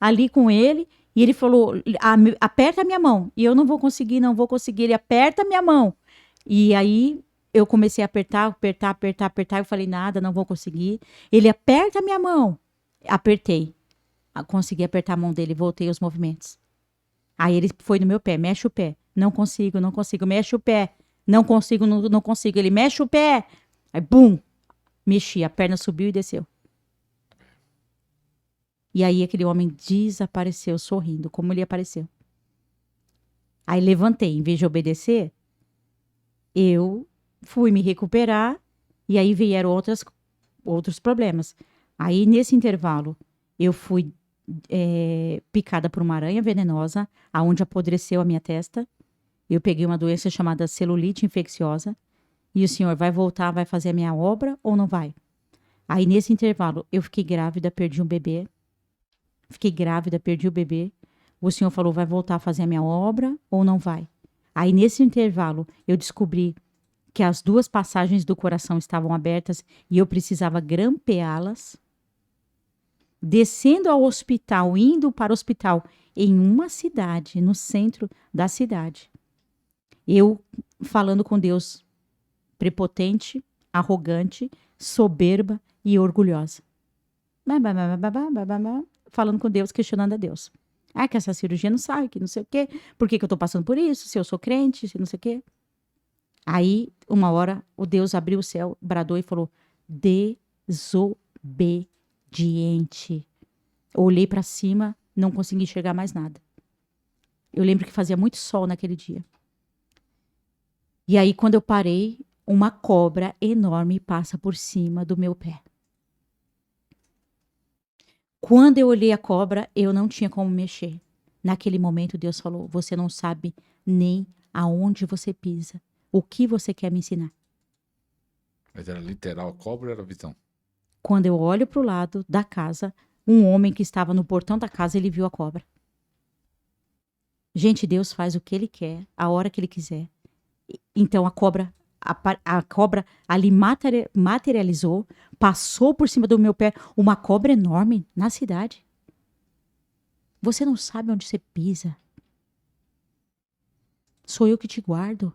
ali com ele e ele falou, aperta a minha mão. E eu não vou conseguir. Ele aperta a minha mão. E aí eu comecei a apertar. Eu falei, nada, não vou conseguir. Ele aperta a minha mão. Apertei. Consegui apertar a mão dele, voltei aos movimentos. Aí ele foi no meu pé, mexe o pé. Não consigo, mexe o pé. Não consigo. Ele mexe o pé. Aí, bum, mexi, a perna subiu e desceu. E aí aquele homem desapareceu, sorrindo, como ele apareceu. Aí levantei, em vez de obedecer, eu fui me recuperar e aí vieram outros problemas. Aí nesse intervalo, eu fui picada por uma aranha venenosa, aonde apodreceu a minha testa. Eu peguei uma doença chamada celulite infecciosa. E o senhor vai voltar, vai fazer a minha obra ou não vai? Aí nesse intervalo, eu fiquei grávida, perdi um bebê. O senhor falou, vai voltar a fazer a minha obra ou não vai? Aí nesse intervalo, eu descobri que as 2 passagens do coração estavam abertas e eu precisava grampeá-las. Descendo ao hospital, indo para o hospital, em uma cidade, no centro da cidade. Eu falando com Deus, prepotente, arrogante, soberba e orgulhosa. Falando com Deus, questionando a Deus. Que essa cirurgia não sai, que não sei o quê. Por que eu tô passando por isso? Se eu sou crente, se não sei o quê. Aí, uma hora, o Deus abriu o céu, bradou e falou, desobediente. Eu olhei para cima, não consegui enxergar mais nada. Eu lembro que fazia muito sol naquele dia. E aí, quando eu parei, uma cobra enorme passa por cima do meu pé. Quando eu olhei a cobra, eu não tinha como mexer. Naquele momento, Deus falou, você não sabe nem aonde você pisa. O que você quer me ensinar? Mas era literal a cobra ou era visão? Quando eu olho para o lado da casa, um homem que estava no portão da casa, ele viu a cobra. Gente, Deus faz o que ele quer, a hora que ele quiser. Então a cobra ali materializou, passou por cima do meu pé, uma cobra enorme na cidade. Você não sabe onde você pisa. Sou eu que te guardo.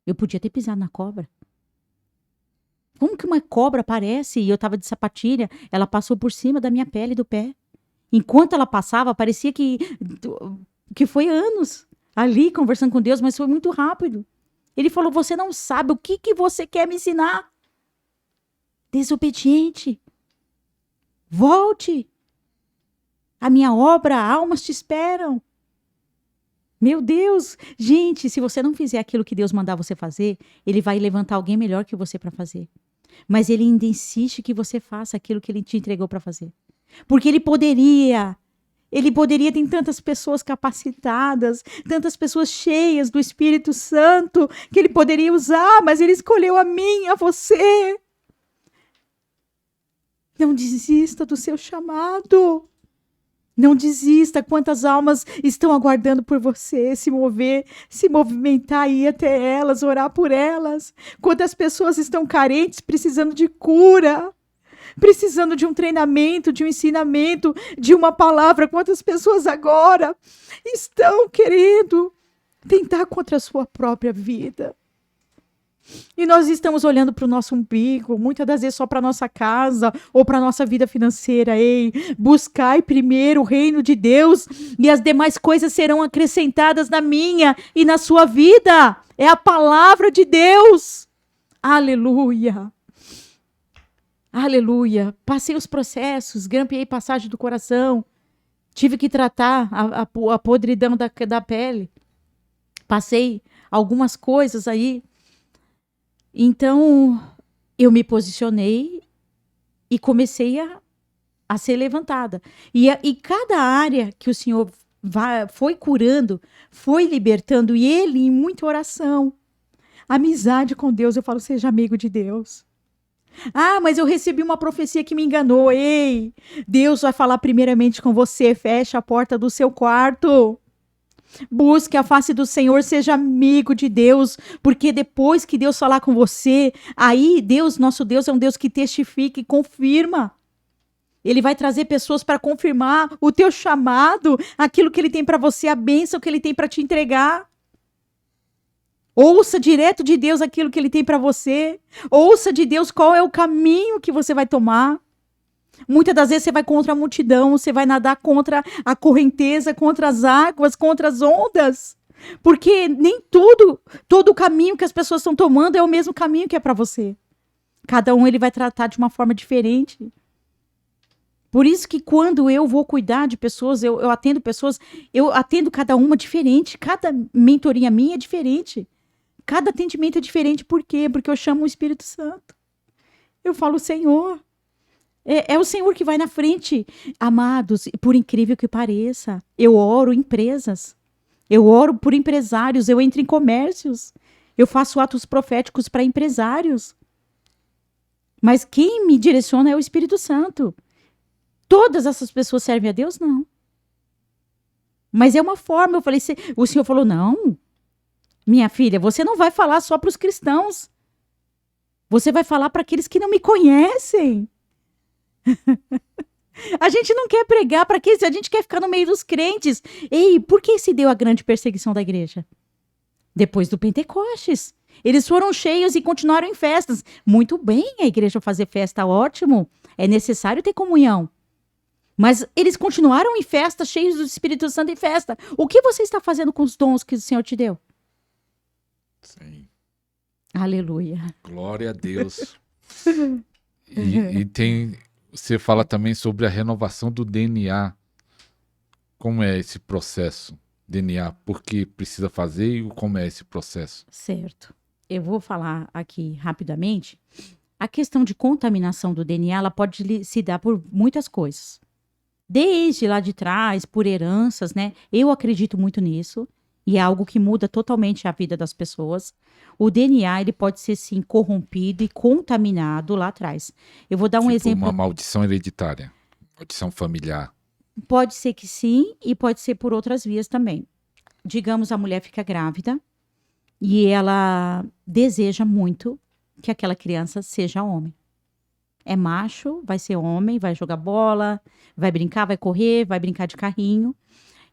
Eu podia ter pisado na cobra. Como que uma cobra aparece e eu estava de sapatilha, ela passou por cima da minha pele do pé. Enquanto ela passava, parecia que foi anos ali conversando com Deus, mas foi muito rápido. Ele falou, você não sabe o que você quer me ensinar. Desobediente. Volte. A minha obra, almas te esperam. Meu Deus. Gente, se você não fizer aquilo que Deus mandar você fazer, ele vai levantar alguém melhor que você para fazer. Mas ele ainda insiste que você faça aquilo que ele te entregou para fazer. Porque ele poderia ter tantas pessoas capacitadas, tantas pessoas cheias do Espírito Santo, que ele poderia usar, mas ele escolheu a mim, a você. Não desista do seu chamado. Não desista. Quantas almas estão aguardando por você se mover, se movimentar, ir até elas, orar por elas. Quantas pessoas estão carentes, precisando de cura, precisando de um treinamento, de um ensinamento, de uma palavra. Quantas pessoas agora estão querendo tentar contra a sua própria vida. E nós estamos olhando para o nosso umbigo, muitas das vezes só para a nossa casa ou para a nossa vida financeira. Ei, buscai primeiro o reino de Deus e as demais coisas serão acrescentadas na minha e na sua vida. É a palavra de Deus. Aleluia. Aleluia. Passei os processos, grampeei passagem do coração, tive que tratar a podridão da pele. Passei algumas coisas aí. Então, eu me posicionei e comecei a ser levantada. E cada área que o Senhor foi curando, foi libertando, e Ele, em muita oração, amizade com Deus, eu falo, seja amigo de Deus. Ah, mas eu recebi uma profecia que me enganou. Ei, Deus vai falar primeiramente com você, fecha a porta do seu quarto. Busque a face do Senhor, seja amigo de Deus, porque depois que Deus falar com você, aí Deus, nosso Deus, é um Deus que testifica e confirma. Ele vai trazer pessoas para confirmar o teu chamado, aquilo que Ele tem para você, a bênção que Ele tem para te entregar. Ouça direto de Deus aquilo que Ele tem para você. Ouça de Deus qual é o caminho que você vai tomar. Muitas das vezes você vai contra a multidão, você vai nadar contra a correnteza, contra as águas, contra as ondas. Porque nem todo o caminho que as pessoas estão tomando é o mesmo caminho que é para você. Cada um ele vai tratar de uma forma diferente. Por isso que quando eu vou cuidar de pessoas, eu atendo pessoas, eu atendo cada uma diferente. Cada mentoria minha é diferente. Cada atendimento é diferente. Por quê? Porque eu chamo o Espírito Santo. Eu falo, Senhor... É o Senhor que vai na frente. Amados, por incrível que pareça, eu oro em empresas. Eu oro por empresários, eu entro em comércios. Eu faço atos proféticos para empresários. Mas quem me direciona é o Espírito Santo. Todas essas pessoas servem a Deus? Não. Mas é uma forma, eu falei, o Senhor falou, não, minha filha, você não vai falar só para os cristãos. Você vai falar para aqueles que não me conhecem. A gente não quer pregar para quê? A gente quer ficar no meio dos crentes. Ei, por que se deu a grande perseguição da igreja? Depois do Pentecostes. Eles foram cheios e continuaram em festas. Muito bem a igreja fazer festa, ótimo. É necessário ter comunhão. Mas eles continuaram em festa, cheios do Espírito Santo em festa. O que você está fazendo com os dons que o Senhor te deu? Sim. Aleluia. Glória a Deus. E tem... Você fala também sobre a renovação do DNA. Como é esse processo? DNA, por que precisa fazer e como é esse processo? Certo. Eu vou falar aqui rapidamente. A questão de contaminação do DNA, ela pode se dar por muitas coisas. Desde lá de trás, por heranças, né? Eu acredito muito nisso. E é algo que muda totalmente a vida das pessoas. O DNA, ele pode ser, sim, corrompido e contaminado lá atrás. Eu vou dar um exemplo. Uma maldição hereditária, maldição familiar. Pode ser que sim, e pode ser por outras vias também. Digamos, a mulher fica grávida e ela deseja muito que aquela criança seja homem. É macho, vai ser homem, vai jogar bola, vai brincar, vai correr, vai brincar de carrinho.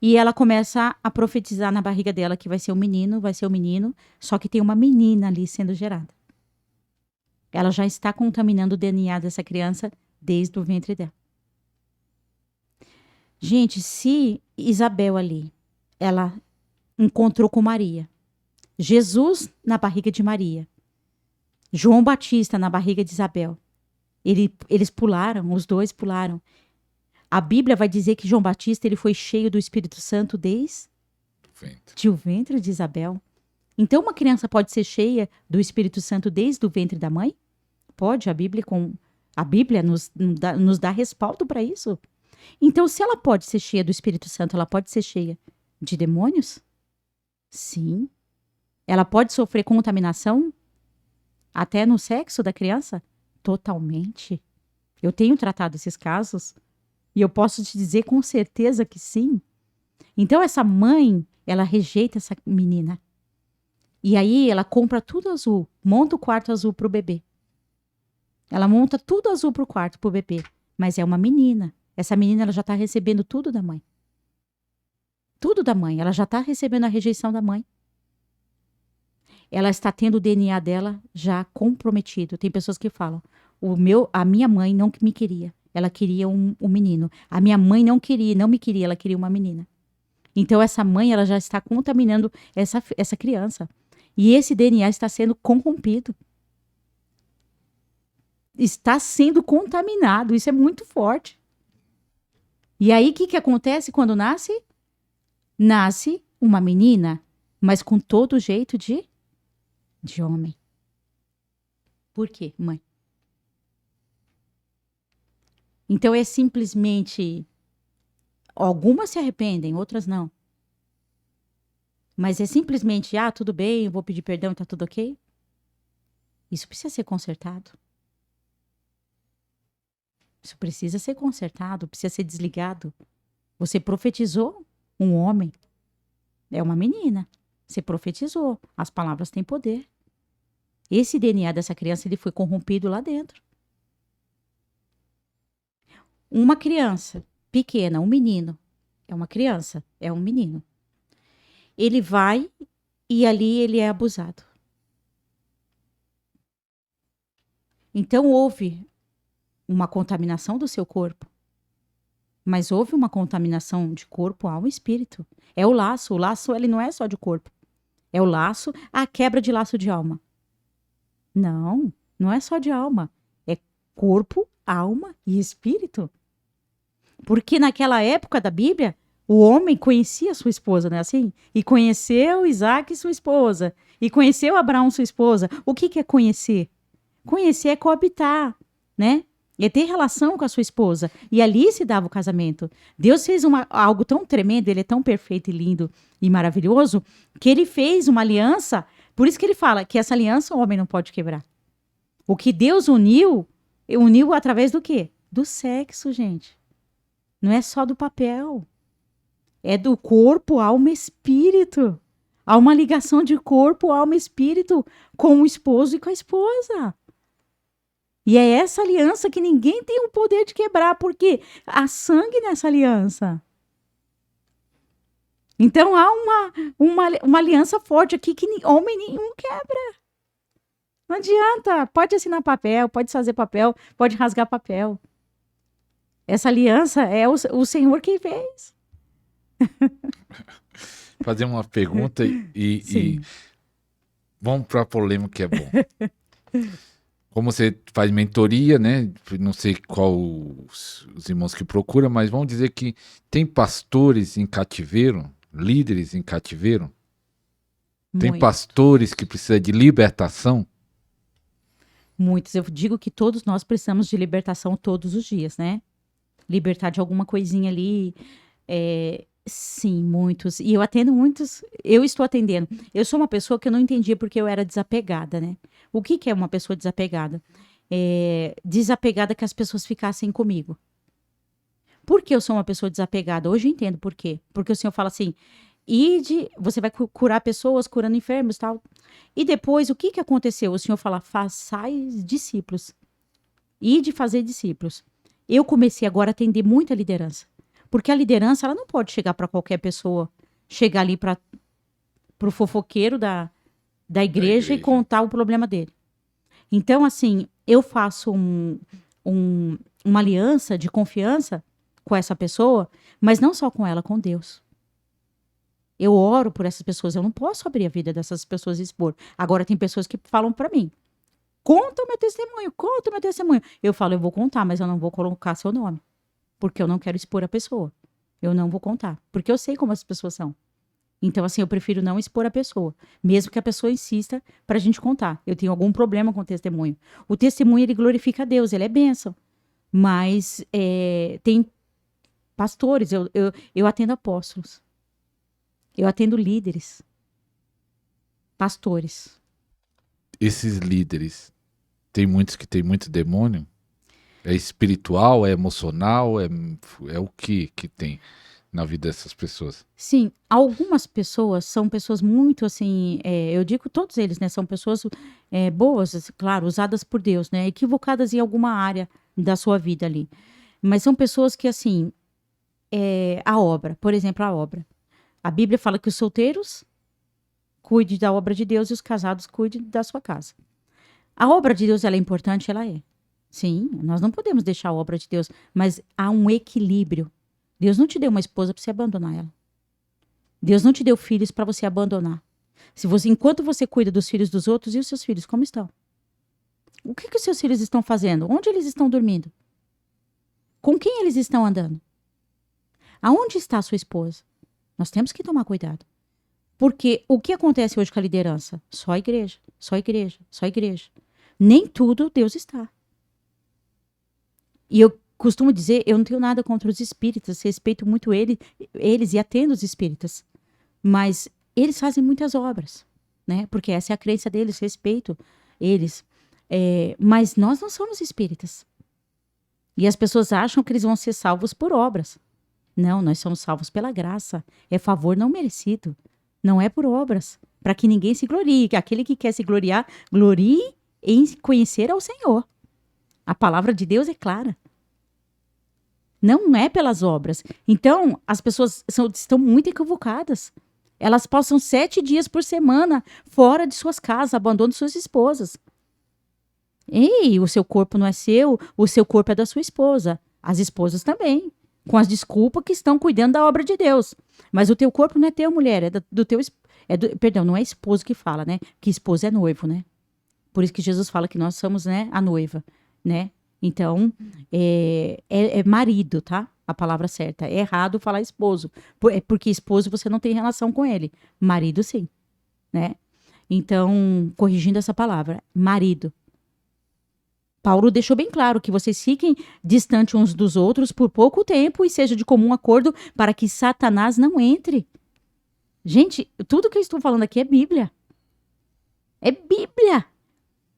E ela começa a profetizar na barriga dela que vai ser um menino, só que tem uma menina ali sendo gerada. Ela já está contaminando o DNA dessa criança desde o ventre dela. Gente, se Isabel ali, ela encontrou com Maria, Jesus na barriga de Maria, João Batista na barriga de Isabel, eles pularam, os dois pularam. A Bíblia vai dizer que João Batista ele foi cheio do Espírito Santo desde o ventre de Isabel. Então, uma criança pode ser cheia do Espírito Santo desde o ventre da mãe? Pode, a Bíblia nos dá respaldo para isso. Então, se ela pode ser cheia do Espírito Santo, ela pode ser cheia de demônios? Sim. Ela pode sofrer contaminação até no sexo da criança? Totalmente. Eu tenho tratado esses casos. E eu posso te dizer com certeza que sim. Então, essa mãe, ela rejeita essa menina. E aí, ela compra tudo azul, monta o quarto azul pro bebê. Ela monta tudo azul pro quarto pro bebê. Mas é uma menina. Essa menina, ela já tá recebendo tudo da mãe. Tudo da mãe. Ela já tá recebendo a rejeição da mãe. Ela está tendo o DNA dela já comprometido. Tem pessoas que falam, a minha mãe não me queria. Ela queria um menino. A minha mãe não me queria, ela queria uma menina. Então, essa mãe, ela já está contaminando essa criança. E esse DNA está sendo corrompido. Está sendo contaminado. Isso é muito forte. E aí, o que acontece quando nasce? Nasce uma menina, mas com todo jeito de homem. Por quê, mãe? Então, é simplesmente... Algumas se arrependem, outras não. Mas é simplesmente, tudo bem, eu vou pedir perdão, tá tudo ok? Isso precisa ser consertado. Isso precisa ser consertado, precisa ser desligado. Você profetizou um homem. É uma menina. Você profetizou. As palavras têm poder. Esse DNA dessa criança, ele foi corrompido lá dentro. Uma criança pequena, um menino. É uma criança, é um menino. Ele vai e ali ele é abusado. Então houve uma contaminação do seu corpo. Mas houve uma contaminação de corpo, alma e espírito. É o laço. O laço, ele não é só de corpo. É o laço, a quebra de laço de alma. Não, não é só de alma. É corpo, alma e espírito. Porque naquela época da Bíblia, o homem conhecia sua esposa, não é assim? E conheceu Isaac, sua esposa. E conheceu Abraão, sua esposa. O que é conhecer? Conhecer é coabitar, né? É ter relação com a sua esposa. E ali se dava o casamento. Deus fez algo tão tremendo, ele é tão perfeito e lindo e maravilhoso, que ele fez uma aliança. Por isso que ele fala que essa aliança o homem não pode quebrar. O que Deus uniu através do quê? Do sexo, gente. Não é só do papel. É do corpo, alma e espírito. Há uma ligação de corpo, alma e espírito com o esposo e com a esposa. E é essa aliança que ninguém tem o poder de quebrar, porque há sangue nessa aliança. Então há uma aliança forte aqui que homem nenhum quebra. Não adianta. Pode assinar papel, pode fazer papel, pode rasgar papel. Essa aliança é o Senhor quem fez. Fazer uma pergunta e vamos para a polêmica que é bom. Como você faz mentoria, né? Não sei qual os irmãos que procuram, mas vamos dizer que tem pastores em cativeiro, líderes em cativeiro. Tem pastores que precisam de libertação. Muitos. Eu digo que todos nós precisamos de libertação todos os dias, né? Libertar de alguma coisinha ali. Sim, muitos. E eu atendo muitos. Eu estou atendendo. Eu sou uma pessoa que eu não entendia porque eu era desapegada, né? O que é uma pessoa desapegada? Desapegada que as pessoas ficassem comigo. Por que eu sou uma pessoa desapegada? Hoje eu entendo por quê. Porque o Senhor fala assim, você vai curar pessoas, curando enfermos e tal. E depois, o que aconteceu? O Senhor fala, façais discípulos. Ide fazer discípulos. Eu comecei agora a atender muita liderança. Porque a liderança, ela não pode chegar para qualquer pessoa. Chegar ali para o fofoqueiro da igreja e contar o problema dele. Então, assim, eu faço uma aliança de confiança com essa pessoa, mas não só com ela, com Deus. Eu oro por essas pessoas. Eu não posso abrir a vida dessas pessoas e expor. Agora, tem pessoas que falam para mim, conta o meu testemunho, conta o meu testemunho. Eu falo, eu vou contar, mas eu não vou colocar seu nome. Porque eu não quero expor a pessoa. Eu não vou contar. Porque eu sei como as pessoas são. Então, assim, eu prefiro não expor a pessoa. Mesmo que a pessoa insista pra gente contar. Eu tenho algum problema com o testemunho. O testemunho, ele glorifica a Deus, ele é bênção. Mas tem pastores, eu atendo apóstolos. Eu atendo líderes. Pastores. Esses líderes, tem muitos que tem muito demônio? É espiritual, é emocional, é o que tem na vida dessas pessoas? Sim, algumas pessoas são pessoas muito assim, eu digo todos eles, né? São pessoas boas, assim, claro, usadas por Deus, né? Equivocadas em alguma área da sua vida ali. Mas são pessoas que, assim, a obra, por exemplo, a obra. A Bíblia fala que os solteiros cuidem da obra de Deus e os casados cuidem da sua casa. A obra de Deus, ela é importante? Ela é. Sim, nós não podemos deixar a obra de Deus, mas há um equilíbrio. Deus não te deu uma esposa para você abandonar ela. Deus não te deu filhos para você abandonar. Enquanto você cuida dos filhos dos outros, e os seus filhos, como estão? O que os seus filhos estão fazendo? Onde eles estão dormindo? Com quem eles estão andando? Aonde está a sua esposa? Nós temos que tomar cuidado. Porque o que acontece hoje com a liderança? Só a igreja, só a igreja, só a igreja. Nem tudo Deus está. E eu costumo dizer, eu não tenho nada contra os espíritas, respeito muito eles e atendo os espíritas. Mas eles fazem muitas obras, né? Porque essa é a crença deles, respeito eles. Mas nós não somos espíritas. E as pessoas acham que eles vão ser salvos por obras. Não, nós somos salvos pela graça. É favor não merecido. Não é por obras. Para que ninguém se glorie. Que aquele que quer se gloriar, glorie em conhecer ao Senhor. A palavra de Deus é clara. Não é pelas obras. Então, as pessoas estão muito equivocadas. Elas passam 7 dias por semana fora de suas casas, abandonam suas esposas. Ei, o seu corpo não é seu, o seu corpo é da sua esposa. As esposas também. Com as desculpas que estão cuidando da obra de Deus. Mas o teu corpo não é teu, mulher, é do teu... perdão, não é esposo que fala, né? Que esposo é noivo, né? Por isso que Jesus fala que nós somos, né, a noiva, né? Então, é marido, tá? A palavra certa. É errado falar esposo. Porque esposo você não tem relação com ele. Marido, sim, né? Então, corrigindo essa palavra, marido. Paulo deixou bem claro que vocês fiquem distantes uns dos outros por pouco tempo e seja de comum acordo para que Satanás não entre. Gente, tudo que eu estou falando aqui é Bíblia. É Bíblia.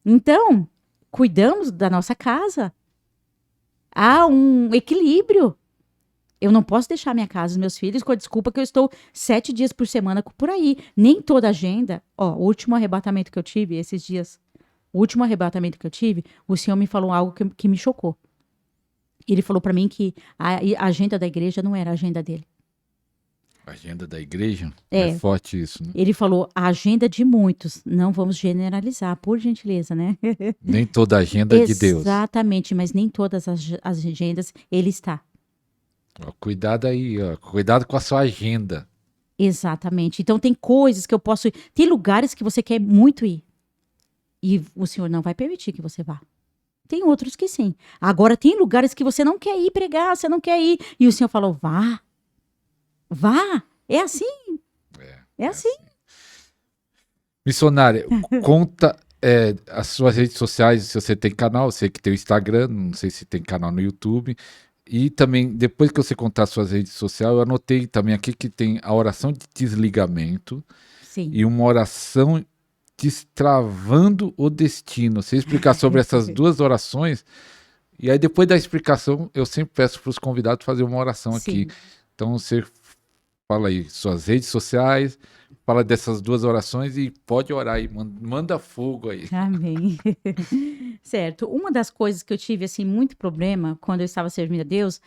Então, cuidamos da nossa casa. Há um equilíbrio. Eu não posso deixar minha casa e meus filhos com a desculpa que eu estou 7 dias por semana por aí. Nem toda agenda. Ó, o último arrebatamento que eu tive esses dias, o último arrebatamento que eu tive, o Senhor me falou algo que me chocou. Ele falou para mim que a agenda da igreja não era a agenda dele. Agenda da igreja? É forte isso, né? Ele falou, a agenda de muitos. Não vamos generalizar, por gentileza, né? Nem toda agenda é de Deus. Exatamente, mas nem todas as agendas ele está. Ó, cuidado aí, ó. Cuidado com a sua agenda. Exatamente. Então tem coisas que eu posso ir. Tem lugares que você quer muito ir. E o Senhor não vai permitir que você vá. Tem outros que sim. Agora, tem lugares que você não quer ir pregar, você não quer ir. E o Senhor falou, vá. Vá. É assim. É assim. Missionária, conta as suas redes sociais, se você tem canal, eu sei que tem o Instagram, não sei se tem canal no YouTube. E também, depois que você contar suas redes sociais, eu anotei também aqui que tem a oração de desligamento. Sim. E uma oração destravando o destino. Você explicar sobre essas duas orações, e aí depois da explicação, eu sempre peço para os convidados fazer uma oração aqui. Então você fala aí suas redes sociais, fala dessas duas orações e pode orar aí, manda fogo aí. Amém. Certo. Uma das coisas que eu tive, assim, muito problema quando eu estava servindo a Deus,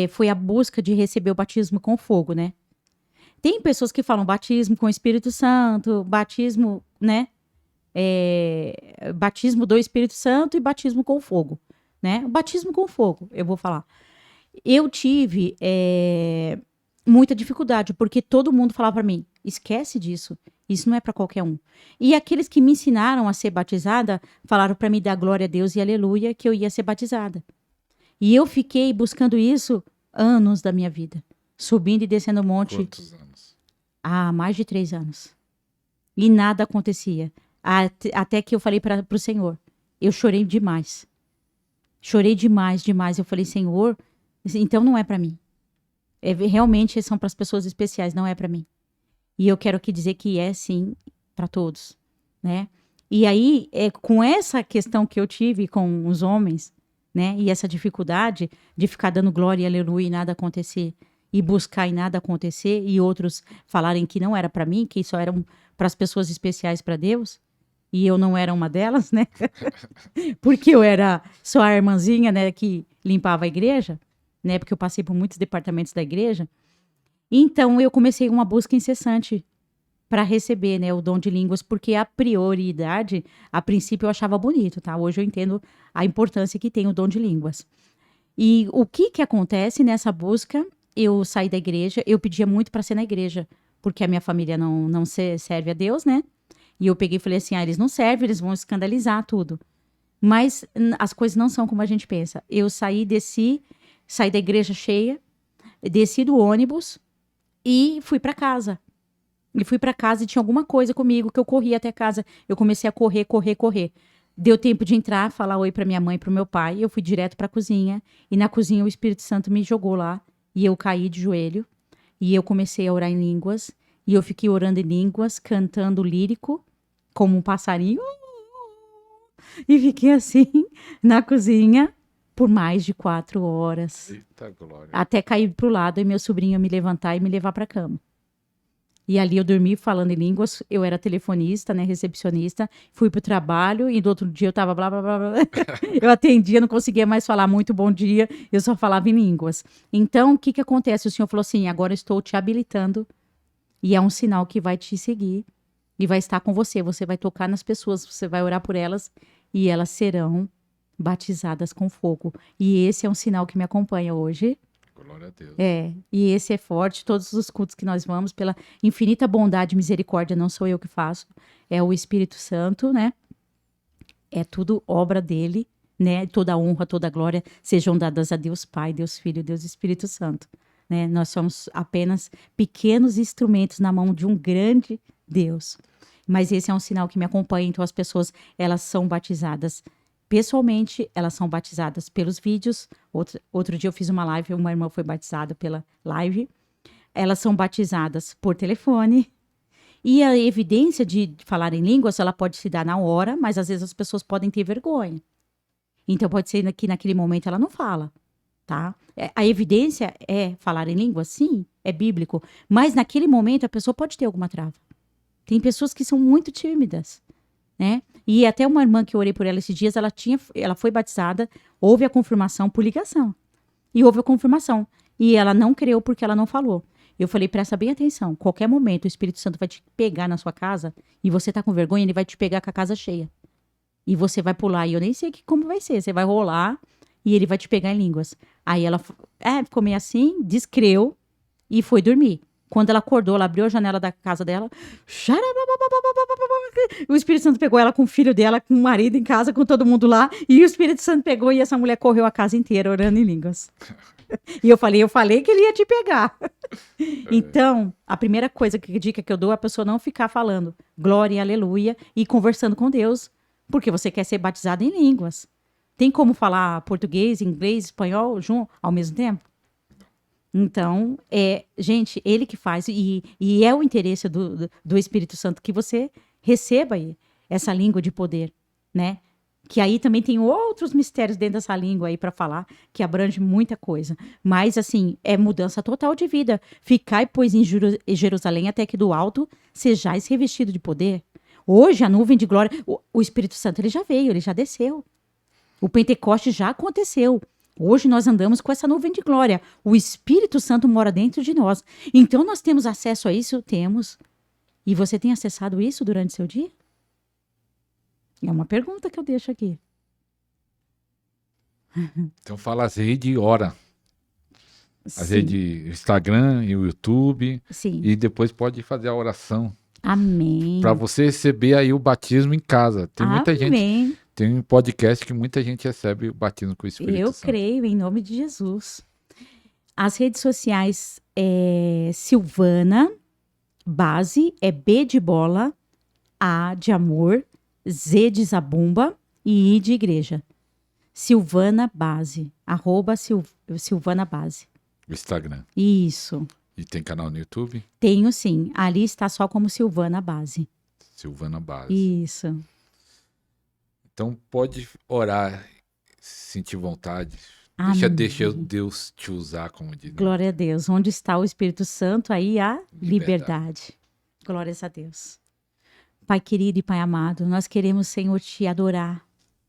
foi a busca de receber o batismo com fogo, né? Tem pessoas que falam batismo com o Espírito Santo, batismo, né? Batismo do Espírito Santo e batismo com fogo, né? Batismo com fogo, eu vou falar. Eu tive muita dificuldade, porque todo mundo falava para mim, esquece disso, isso não é para qualquer um. E aqueles que me ensinaram a ser batizada, falaram para mim dar glória a Deus e aleluia, que eu ia ser batizada. E eu fiquei buscando isso anos da minha vida, subindo e descendo o monte. Quantos anos? Há mais de 3 anos. E nada acontecia. Até que eu falei para o Senhor. Eu chorei demais. Chorei demais, demais. Eu falei, Senhor, então não é para mim. Realmente são para as pessoas especiais, não é para mim. E eu quero aqui dizer que é sim para todos, né? E aí, com essa questão que eu tive com os homens, né? E essa dificuldade de ficar dando glória e aleluia e nada acontecer, e buscar e nada acontecer, e outros falarem que não era para mim, que só eram para as pessoas especiais para Deus, e eu não era uma delas, né? Porque eu era só a irmãzinha, né, que limpava a igreja, né? Porque eu passei por muitos departamentos da igreja. Então eu comecei uma busca incessante para receber, né, o dom de línguas, porque a prioridade, a princípio eu achava bonito, tá? Hoje eu entendo a importância que tem o dom de línguas. E o que que acontece nessa busca? Eu saí da igreja, eu pedia muito para ser na igreja, porque a minha família não serve a Deus, né? E eu peguei e falei assim, eles não servem, eles vão escandalizar tudo. Mas as coisas não são como a gente pensa. Eu saí da igreja cheia, desci do ônibus e fui para casa. E fui para casa e tinha alguma coisa comigo que eu corri até casa. Eu comecei a correr. Deu tempo de entrar, falar oi para minha mãe e para o meu pai. Eu fui direto para a cozinha. E na cozinha o Espírito Santo me jogou lá. E eu caí de joelho. E eu comecei a orar em línguas. E eu fiquei orando em línguas, cantando lírico, como um passarinho. E fiquei assim, na cozinha, por mais de 4 horas. Eita glória. Até cair pro lado e meu sobrinho me levantar e me levar pra cama. E ali eu dormi falando em línguas, eu era telefonista, né, recepcionista, fui pro trabalho e do outro dia eu tava blá, blá, blá, blá. Eu atendia, não conseguia mais falar muito bom dia, eu só falava em línguas. Então, o que que acontece? O senhor falou assim, agora eu estou te habilitando e é um sinal que vai te seguir e vai estar com você. Você vai tocar nas pessoas, você vai orar por elas e elas serão batizadas com fogo. E esse é um sinal que me acompanha hoje. Glória a Deus. E esse é forte. Todos os cultos que nós vamos, pela infinita bondade e misericórdia, não sou eu que faço, é o Espírito Santo, né? É tudo obra dele, né? Toda a honra, toda a glória sejam dadas a Deus Pai, Deus Filho, Deus Espírito Santo. Né? Nós somos apenas pequenos instrumentos na mão de um grande Deus. Mas esse é um sinal que me acompanha. Então as pessoas, elas são batizadas pessoalmente, elas são batizadas pelos vídeos. Outro dia eu fiz uma live, uma irmã foi batizada pela live. Elas são batizadas por telefone. E a evidência de falar em línguas, ela pode se dar na hora, mas às vezes as pessoas podem ter vergonha. Então pode ser que naquele momento ela não fala, tá? A evidência é falar em línguas, sim, é bíblico. Mas naquele momento a pessoa pode ter alguma trava. Tem pessoas que são muito tímidas, né? E até uma irmã que eu orei por ela esses dias, ela foi batizada, houve a confirmação por ligação. E houve a confirmação. E ela não creu porque ela não falou. Eu falei, presta bem atenção, qualquer momento o Espírito Santo vai te pegar na sua casa e você tá com vergonha, ele vai te pegar com a casa cheia. E você vai pular, e eu nem sei como vai ser, você vai rolar e ele vai te pegar em línguas. Aí ela ficou meio assim, descreu e foi dormir. Quando ela acordou, ela abriu a janela da casa dela. O Espírito Santo pegou ela com o filho dela, com o marido em casa, com todo mundo lá. E o Espírito Santo pegou e essa mulher correu a casa inteira orando em línguas. E eu falei que ele ia te pegar. Então, a primeira dica que eu dou é a pessoa não ficar falando glória e aleluia e conversando com Deus, porque você quer ser batizado em línguas. Tem como falar português, inglês, espanhol ao mesmo tempo? Então, gente, ele que faz, e é o interesse do Espírito Santo que você receba aí essa língua de poder, né? Que aí também tem outros mistérios dentro dessa língua aí para falar, que abrange muita coisa. Mas, assim, é mudança total de vida. Ficai, pois, em Jerusalém até que do alto sejais revestido de poder. Hoje, a nuvem de glória, o Espírito Santo, ele já veio, ele já desceu. O Pentecoste já aconteceu. Hoje nós andamos com essa nuvem de glória. O Espírito Santo mora dentro de nós. Então nós temos acesso a isso? Temos. E você tem acessado isso durante seu dia? É uma pergunta que eu deixo aqui. Então fala as redes e ora. As Sim. redes Instagram e o YouTube. Sim. E depois pode fazer a oração. Amém. Para você receber aí o batismo em casa. Tem muita gente. Amém. Tem um podcast que muita gente recebe o batismo com o Espírito Eu Santo. creio em nome de Jesus. As redes sociais é Silvana Base, é B de bola, A de amor, Z de zabumba e I de igreja. Silvana Base, @Silvana Base. O Instagram. Isso. E tem canal no YouTube? Tenho sim. Ali está só como Silvana Base. Silvana Base. Isso. Então pode orar sentir vontade. Amém. Deixa Deus te usar, como diz. Glória a Deus. Onde está o Espírito Santo, aí há liberdade. Glórias a Deus. Pai querido e Pai amado, nós queremos, Senhor, te adorar.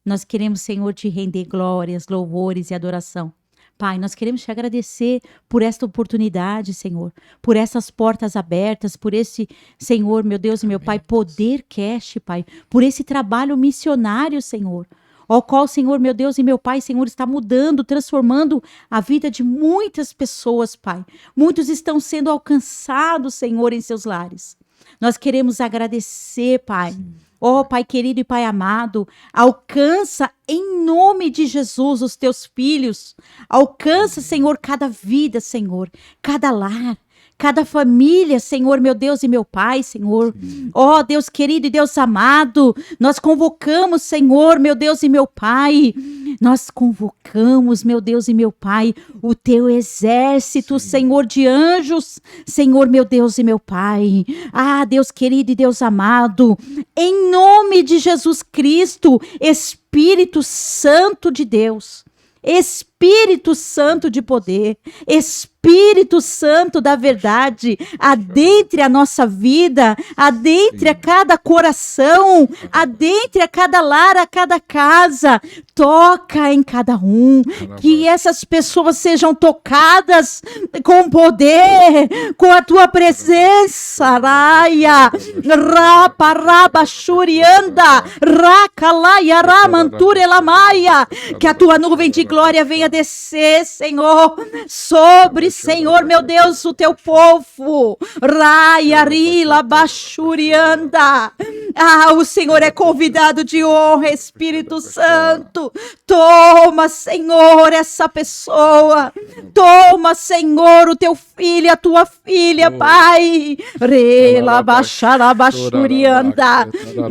Nós queremos, Senhor, te render glórias, louvores e adoração. Pai, nós queremos te agradecer por esta oportunidade, Senhor, por essas portas abertas, por esse, Senhor, meu Deus e meu Pai, Podercast, Pai, por esse trabalho missionário, Senhor, ao qual, Senhor, meu Deus e meu Pai, Senhor, está mudando, transformando a vida de muitas pessoas, Pai. Muitos estão sendo alcançados, Senhor, em seus lares. Nós queremos agradecer, Pai. Oh, Pai querido e Pai amado, alcança em nome de Jesus os teus filhos. Alcança, Senhor, cada vida, Senhor, cada lar, cada família, Senhor, meu Deus e meu Pai, Senhor. Oh, Deus querido e Deus amado, nós convocamos, Senhor, meu Deus e meu Pai. Nós convocamos, meu Deus e meu Pai, o teu exército, Senhor, de anjos, Senhor, meu Deus e meu Pai. Ah, Deus querido e Deus amado, em nome de Jesus Cristo, Espírito Santo de Deus, Espírito Santo de poder, Espírito Santo da verdade, adentre a nossa vida, adentre a cada coração, adentre a cada lar, a cada casa, toca em cada um, que essas pessoas sejam tocadas com poder, com a tua presença, Raia, Raparaba Shurianda, Rakalaya Ramanturelamaia, que a tua nuvem de glória venha descer, Senhor, sobre, Senhor, meu Deus, o teu povo. Raia Rila Bashurianda. Ah, o Senhor é convidado de honra, Espírito Santo. Toma, Senhor, essa pessoa. Toma, Senhor, o teu filho, a tua filha, Pai. Rela Bashara Bashurianda.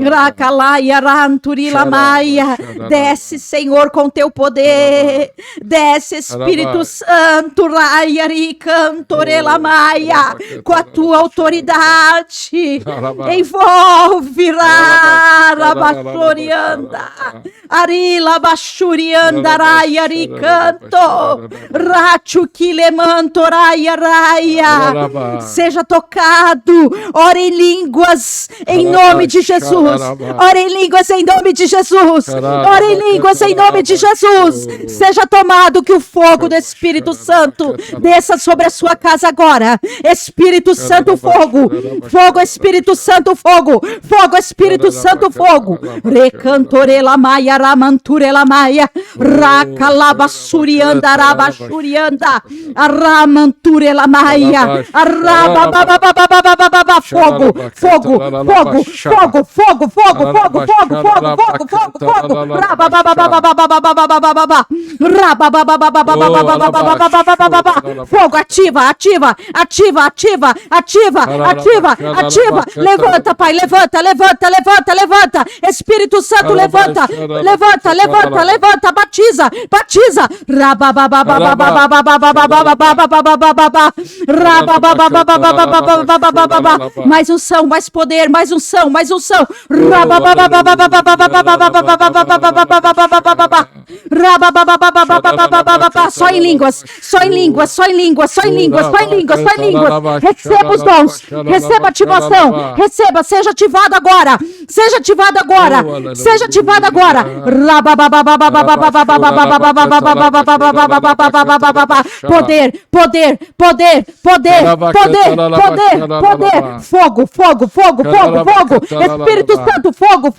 Rakalaia Ranturila Maia. Desce, Senhor, com teu poder. Desce, Espírito Santo, Raiari Cantorela Maia, com a tua autoridade. Envolve, Rabachorianda, Arila Bachurianda, Raiari Canto, Rachu Kilemanto, Raia. Seja tocado, ora em línguas, em nome de Jesus. Ora em línguas, em nome de Jesus. Ora em línguas, em nome de Jesus. Seja tomado, que o fogo do Espírito Santo desça sobre a sua casa agora. Espírito Santo, fogo. Fogo, Espírito Santo, fogo. Fogo, Espírito Santo, fogo. Recantorela maia, ramanturela maia. Racalabassurianda, rabachurianda. Aramanturela maia. Arabababababababababa. Fogo, fogo, fogo, fogo, fogo, fogo, fogo, fogo, fogo, fogo, fogo, fogo. Rabababababababababababa. Fogo, ativa. Levanta, Pai, levanta. Espírito Santo, levanta. Batiza. Mais unção, mais poder, mais unção. Só em línguas. Receba os dons, receba ativação, seja ativado agora. Poder. Fogo. Espírito Santo, fogo.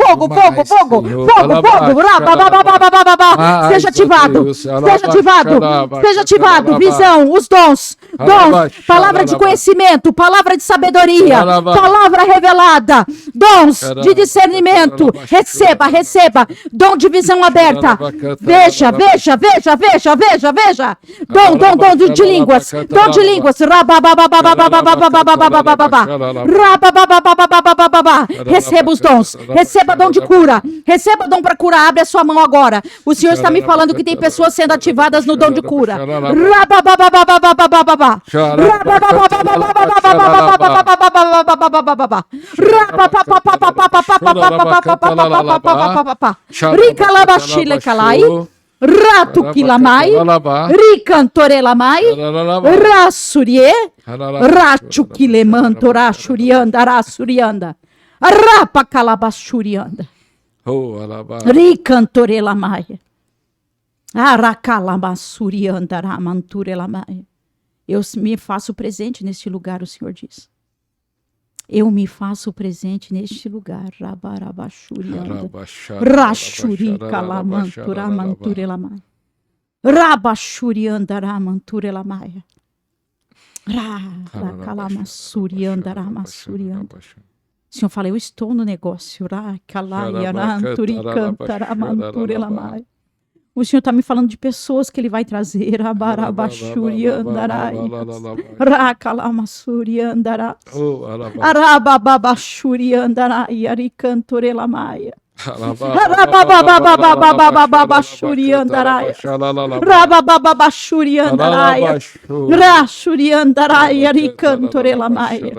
Seja ativado. Visão, os dons, palavra de conhecimento, palavra de sabedoria, palavra revelada, dons de discernimento. Receba. Dom de visão aberta. Veja. Dom de línguas. Receba os dons. Receba dom de cura. Receba dom para curar. Abre a sua mão agora. O Senhor está me falando que tem pessoas sendo ativadas no dom de cura. Rato Kilamai, Ricantorelamai, Rasurie, Rachu Kilemanto, Rachurianda, Rasurianda, Rapa Calabachurianda, Ricantorelamai, Aracalamassurianda, Ramanturelamai. Eu me faço presente neste lugar, o Senhor diz. Eu me faço presente neste lugar. Rabarabachurianda. Rachuri calamantura manturelamai. Rabachurianda ramanturelamaia. Racalamassurianda ramassurianda. O Senhor fala, eu estou no negócio. Racalaia ranturicanta ramanturelamaia. O Senhor está me falando de pessoas que Ele vai trazer. Abarabachuriandarai. Racalamassuriandará. Arabababachuriandarai. Aricantorelamaia. Arababababababababachuriandarai. Rababababachuriandarai. Rachuriandarai. Aricantorelamaia.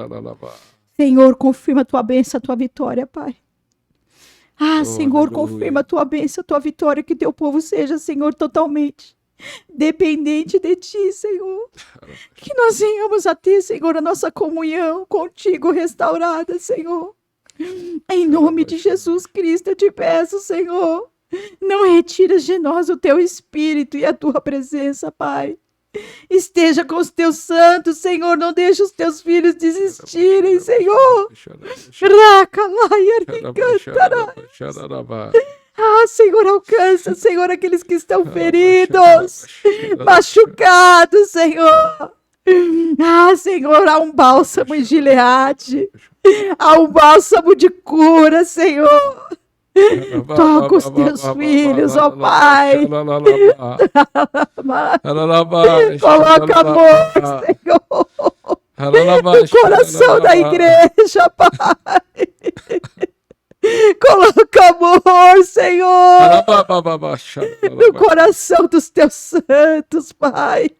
Senhor, confirma a tua bênção, a tua vitória, Pai. Senhor, confirma a tua bênção, a tua vitória, que teu povo seja, Senhor, totalmente dependente de ti, Senhor. Que nós venhamos a ter, Senhor, a nossa comunhão contigo restaurada, Senhor. Em nome de Jesus Cristo, eu te peço, Senhor, não retiras de nós o teu espírito e a tua presença, Pai. Esteja com os teus santos, Senhor, não deixe os teus filhos desistirem, Senhor. Senhor, alcança, Senhor, aqueles que estão feridos, machucados, Senhor. Senhor, há um bálsamo em Gileade, há um bálsamo de cura, Senhor. Toca os teus filhos, ó Pai. Coloca amor, Senhor, no coração da igreja, Pai. Coloca amor, Senhor, no coração dos teus santos, Pai.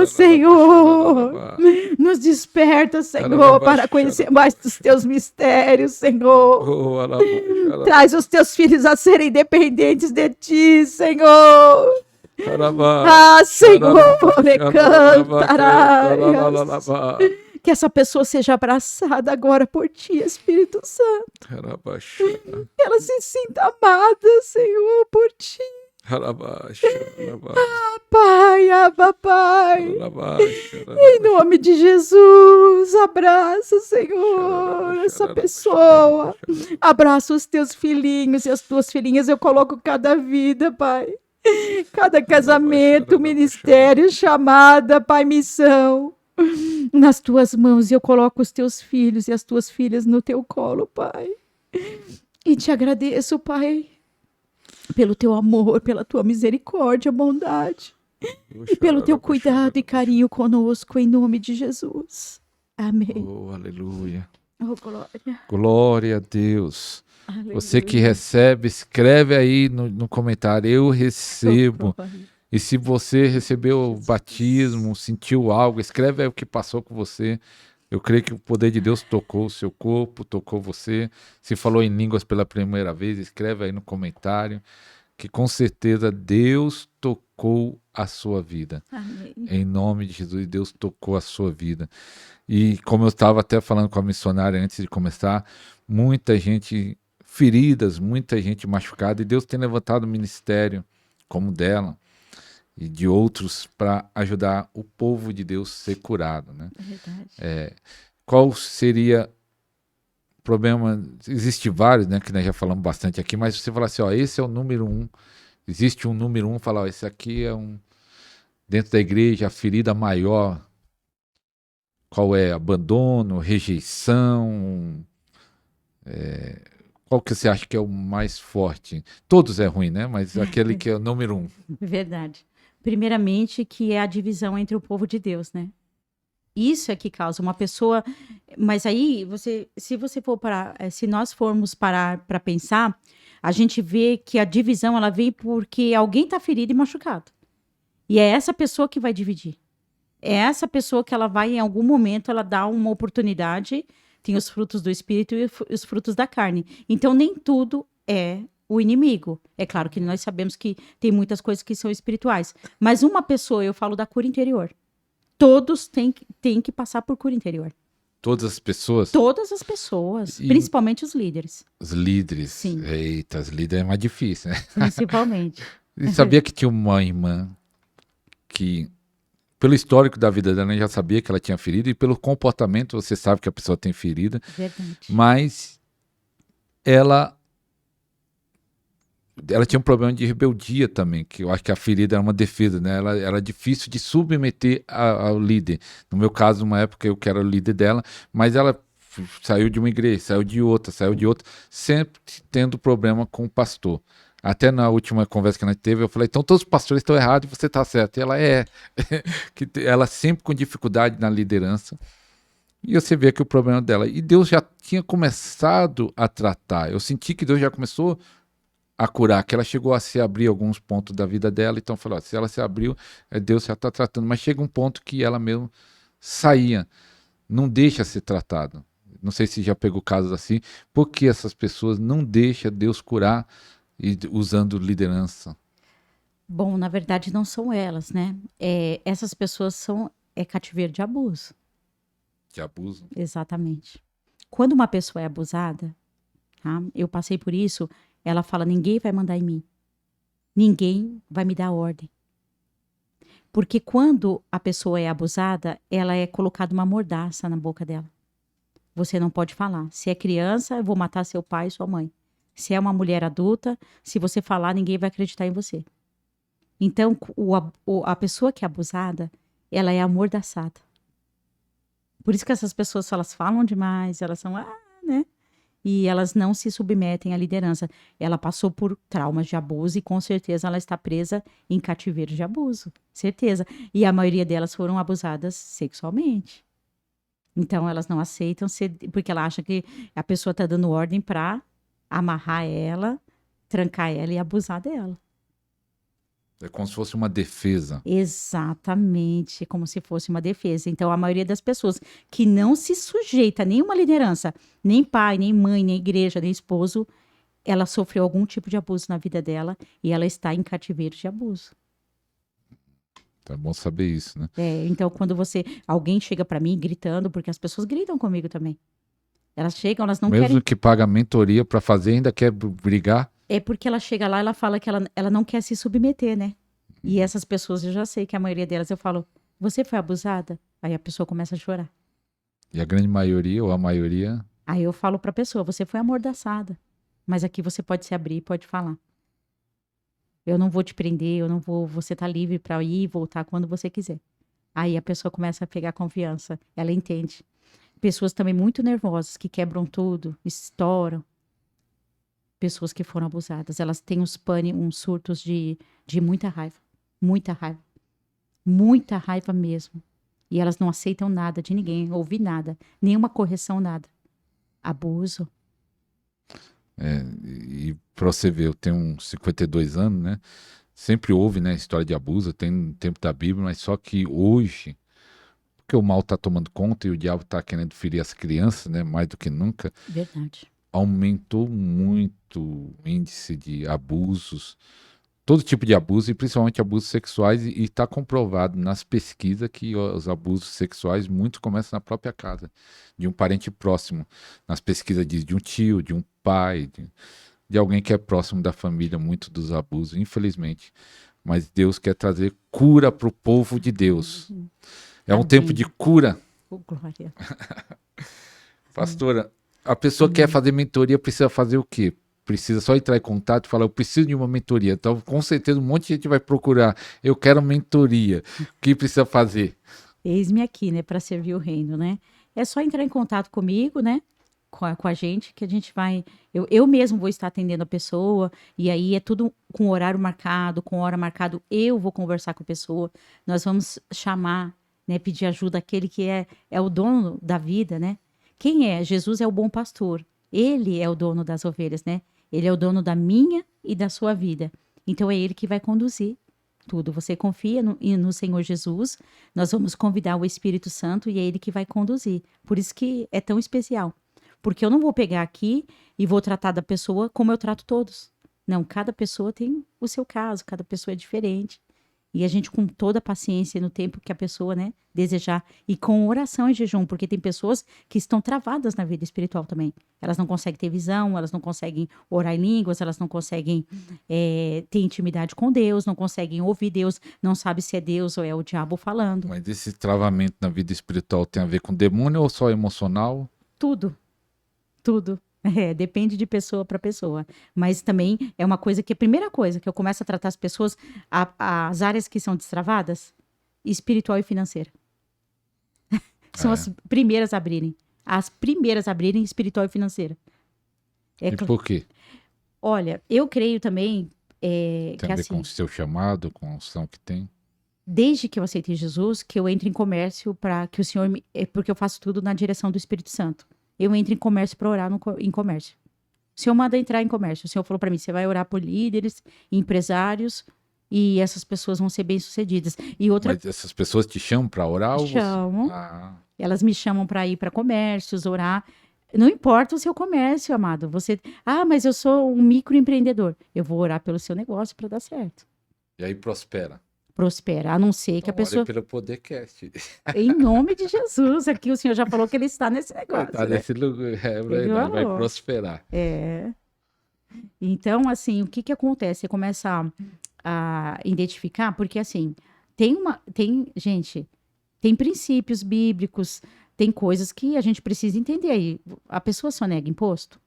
Senhor, nos desperta, Senhor, para conhecer mais dos teus mistérios, Senhor. Traz os teus filhos a serem dependentes de ti, Senhor. Senhor, que essa pessoa seja abraçada agora por ti, Espírito Santo. Que ela se sinta amada, Senhor, por ti. Pai, Pai, em nome de Jesus, abraça, Senhor, essa pessoa, abraça os teus filhinhos e as tuas filhinhas, eu coloco cada vida, Pai, cada casamento, ministério, chamada, Pai, missão, nas tuas mãos, e eu coloco os teus filhos e as tuas filhas no teu colo, Pai, e te agradeço, Pai, pelo teu amor, pela tua misericórdia, bondade, e pelo teu cuidado e carinho conosco, em nome de Jesus. Amém. Oh, aleluia. Oh, glória. Glória a Deus. Aleluia. Você que recebe, escreve aí no comentário, eu recebo. E se você recebeu o batismo, sentiu algo, escreve aí o que passou com você. Eu creio que o poder de Deus tocou o seu corpo, tocou você. Se falou em línguas pela primeira vez, escreve aí no comentário, que com certeza Deus tocou a sua vida. Amém. Em nome de Jesus, Deus tocou a sua vida. E como eu estava até falando com a missionária antes de começar, muita gente feridas, muita gente machucada, e Deus tem levantado um ministério como dela e de outros para ajudar o povo de Deus a ser curado, né? É verdade. Qual seria o problema? Existe vários, né, que nós já falamos bastante aqui, mas você fala assim, ó, esse é o número 1, existe um número 1, fala, ó, esse aqui é dentro da igreja, a ferida maior, qual é? Abandono, rejeição, qual que você acha que é o mais forte? Todos é ruim, né? Mas aquele que é o número 1. Verdade. Primeiramente, que é a divisão entre o povo de Deus, né? Isso é que causa uma pessoa... Mas aí, se nós formos parar para pensar, a gente vê que a divisão, ela vem porque alguém está ferido e machucado. E é essa pessoa que vai dividir. É essa pessoa que ela vai, em algum momento, ela dá uma oportunidade, tem os frutos do Espírito e os frutos da carne. Então, nem tudo é o inimigo. É claro que nós sabemos que tem muitas coisas que são espirituais. Mas uma pessoa, eu falo da cura interior. Todos têm que passar por cura interior. Todas as pessoas? Todas as pessoas, E principalmente os líderes. os líderes. Sim. Eita, os líderes é mais difícil, né? Principalmente. E sabia que tinha uma irmã que, pelo histórico da vida dela, já sabia que ela tinha ferida, e pelo comportamento você sabe que a pessoa tem ferida, Verdade. mas ela tinha um problema de rebeldia também, que eu acho que a ferida era uma defesa, né? Ela era difícil de submeter ao líder. No meu caso, uma época eu que era o líder dela, mas ela saiu de uma igreja, saiu de outra, sempre tendo problema com o pastor. Até na última conversa que nós teve, eu falei, então todos os pastores estão errados e você está certo. E ela que ela sempre com dificuldade na liderança. E você vê que o problema dela. E Deus já tinha começado a tratar. Eu senti que Deus já começou a curar, que ela chegou a se abrir alguns pontos da vida dela, então falou, se ela se abriu, Deus já está tratando, mas chega um ponto que ela mesmo saía, não deixa ser tratado. Não sei se já pegou casos assim, porque essas pessoas não deixam Deus curar usando liderança. Bom, na verdade não são elas, né? Essas pessoas são cativeiro de abuso. De abuso? Exatamente. Quando uma pessoa é abusada, tá? Eu passei por isso. Ela fala, ninguém vai mandar em mim. Ninguém vai me dar ordem. Porque quando a pessoa é abusada, ela é colocada uma mordaça na boca dela. Você não pode falar. Se é criança, eu vou matar seu pai e sua mãe. Se é uma mulher adulta, se você falar, ninguém vai acreditar em você. Então, a pessoa que é abusada, ela é amordaçada. Por isso que essas pessoas, elas falam demais, elas são, né? E elas não se submetem à liderança. Ela passou por traumas de abuso e com certeza ela está presa em cativeiro de abuso. Certeza. E a maioria delas foram abusadas sexualmente. Então elas não aceitam ser, porque ela acha que a pessoa está dando ordem para amarrar ela, trancar ela e abusar dela. É como se fosse uma defesa. Exatamente, como se fosse uma defesa. Então, a maioria das pessoas que não se sujeita a nenhuma liderança, nem pai, nem mãe, nem igreja, nem esposo, ela sofreu algum tipo de abuso na vida dela e ela está em cativeiro de abuso. Então é bom saber isso, né? Então, quando alguém chega para mim gritando, porque as pessoas gritam comigo também. Elas chegam, elas não Mesmo querem... que paga mentoria para fazer, ainda quer brigar. É porque ela chega lá e ela fala que ela não quer se submeter, né? E essas pessoas, eu já sei que a maioria delas, eu falo, você foi abusada? Aí a pessoa começa a chorar. E a grande maioria, ou a maioria... Aí eu falo pra pessoa, você foi amordaçada. Mas aqui você pode se abrir e pode falar. Eu não vou te prender, você tá livre pra ir e voltar quando você quiser. Aí a pessoa começa a pegar confiança, ela entende. Pessoas também muito nervosas, que quebram tudo, estouram. Pessoas que foram abusadas, elas têm uns surtos de muita raiva. Muita raiva. Muita raiva mesmo. E elas não aceitam nada de ninguém, ouvir nada. Nenhuma correção, nada. Abuso. E pra você ver, eu tenho uns 52 anos, né? Sempre houve, né, história de abuso, tem no tempo da Bíblia, mas só que hoje, porque o mal tá tomando conta e o diabo tá querendo ferir as crianças, né, mais do que nunca. Verdade. Aumentou muito o índice de abusos, todo tipo de abuso, e principalmente abusos sexuais, e está comprovado nas pesquisas que os abusos sexuais muito começam na própria casa, de um parente próximo. Nas pesquisas de um tio, de um pai, de alguém que é próximo da família, muito dos abusos, infelizmente. Mas Deus quer trazer cura para o povo de Deus. É um Amém. tempo de cura. Oh, glória. Pastora, a pessoa quer fazer mentoria, precisa fazer o quê? Precisa só entrar em contato e falar, eu preciso de uma mentoria. Então, com certeza, um monte de gente vai procurar. Eu quero mentoria. O que precisa fazer? Eis-me aqui, né, para servir o reino, né? É só entrar em contato comigo, né? Com a gente, que a gente vai... Eu mesmo vou estar atendendo a pessoa, e aí é tudo com horário marcado, com hora marcado. Eu vou conversar com a pessoa. Nós vamos chamar, né, pedir ajuda àquele que é o dono da vida, né? Quem é? Jesus é o bom pastor. Ele é o dono das ovelhas, né? Ele é o dono da minha e da sua vida. Então é ele que vai conduzir tudo. Você confia no Senhor Jesus, nós vamos convidar o Espírito Santo e é ele que vai conduzir. Por isso que é tão especial. Porque eu não vou pegar aqui e vou tratar da pessoa como eu trato todos. Não, cada pessoa tem o seu caso, cada pessoa é diferente. E a gente, com toda a paciência no tempo que a pessoa, né, desejar, e com oração e jejum, porque tem pessoas que estão travadas na vida espiritual também. Elas não conseguem ter visão, elas não conseguem orar em línguas, elas não conseguem ter intimidade com Deus, não conseguem ouvir Deus, não sabe se é Deus ou é o diabo falando. Mas esse travamento na vida espiritual tem a ver com demônio ou só emocional? Tudo, tudo. Depende de pessoa para pessoa. Mas também é uma coisa que, a primeira coisa que eu começo a tratar as pessoas, as áreas que são destravadas, espiritual e financeira. São as primeiras a abrirem. As primeiras a abrirem, espiritual e financeira. E por quê? Olha, eu creio também Tem que a ver assim, com o seu chamado, com a unção que tem? desde que eu aceitei Jesus, que eu entro em comércio para que o Senhor porque eu faço tudo na direção do Espírito Santo. Eu entro em comércio para orar em comércio. O Senhor manda entrar em comércio. O Senhor falou para mim, você vai orar por líderes, empresários, e essas pessoas vão ser bem-sucedidas. E outra, Mas essas pessoas te chamam para orar ou você... chamam, Ah, elas me chamam para ir para comércios, orar. Não importa o seu comércio, amado. Mas eu sou um microempreendedor. Eu vou orar pelo seu negócio para dar certo. e aí prospera. Prospera, a não ser que a Então, pessoa... ore pelo Podercast. Em nome de Jesus, aqui o Senhor já falou que ele está nesse negócio. Tá né? nesse lugar, Ele vai falou. prosperar. Então, assim, o que acontece? Você começa a identificar, porque assim, gente, tem princípios bíblicos, tem coisas que a gente precisa entender aí. A pessoa só nega imposto?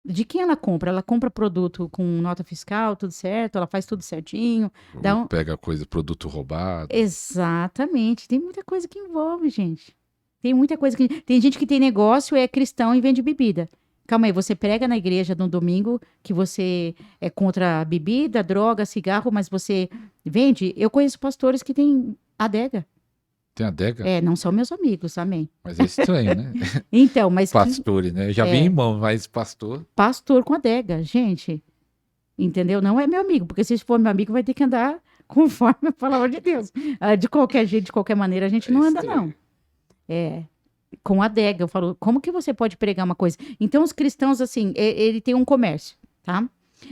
De quem ela compra? Ela compra produto com nota fiscal, tudo certo, ela faz tudo certinho. Ou pega coisa, produto roubado. Exatamente. Tem muita coisa que envolve, gente. Tem muita coisa que. Tem gente que tem negócio, é cristão e vende bebida. Calma aí, você prega na igreja no domingo que você é contra bebida, droga, cigarro, mas você vende? Eu conheço pastores que têm adega. Tem adega? Não são meus amigos, amém. Mas é estranho, né? Então, mas Pastores, né? Eu já vi irmão, mas pastor. pastor com adega, gente. Entendeu? Não é meu amigo, porque se for meu amigo, vai ter que andar conforme a palavra de Deus. De qualquer jeito, de qualquer maneira, a gente não anda, não. Com adega, eu falo, como que você pode pregar uma coisa? Então, os cristãos, assim, ele tem um comércio, tá?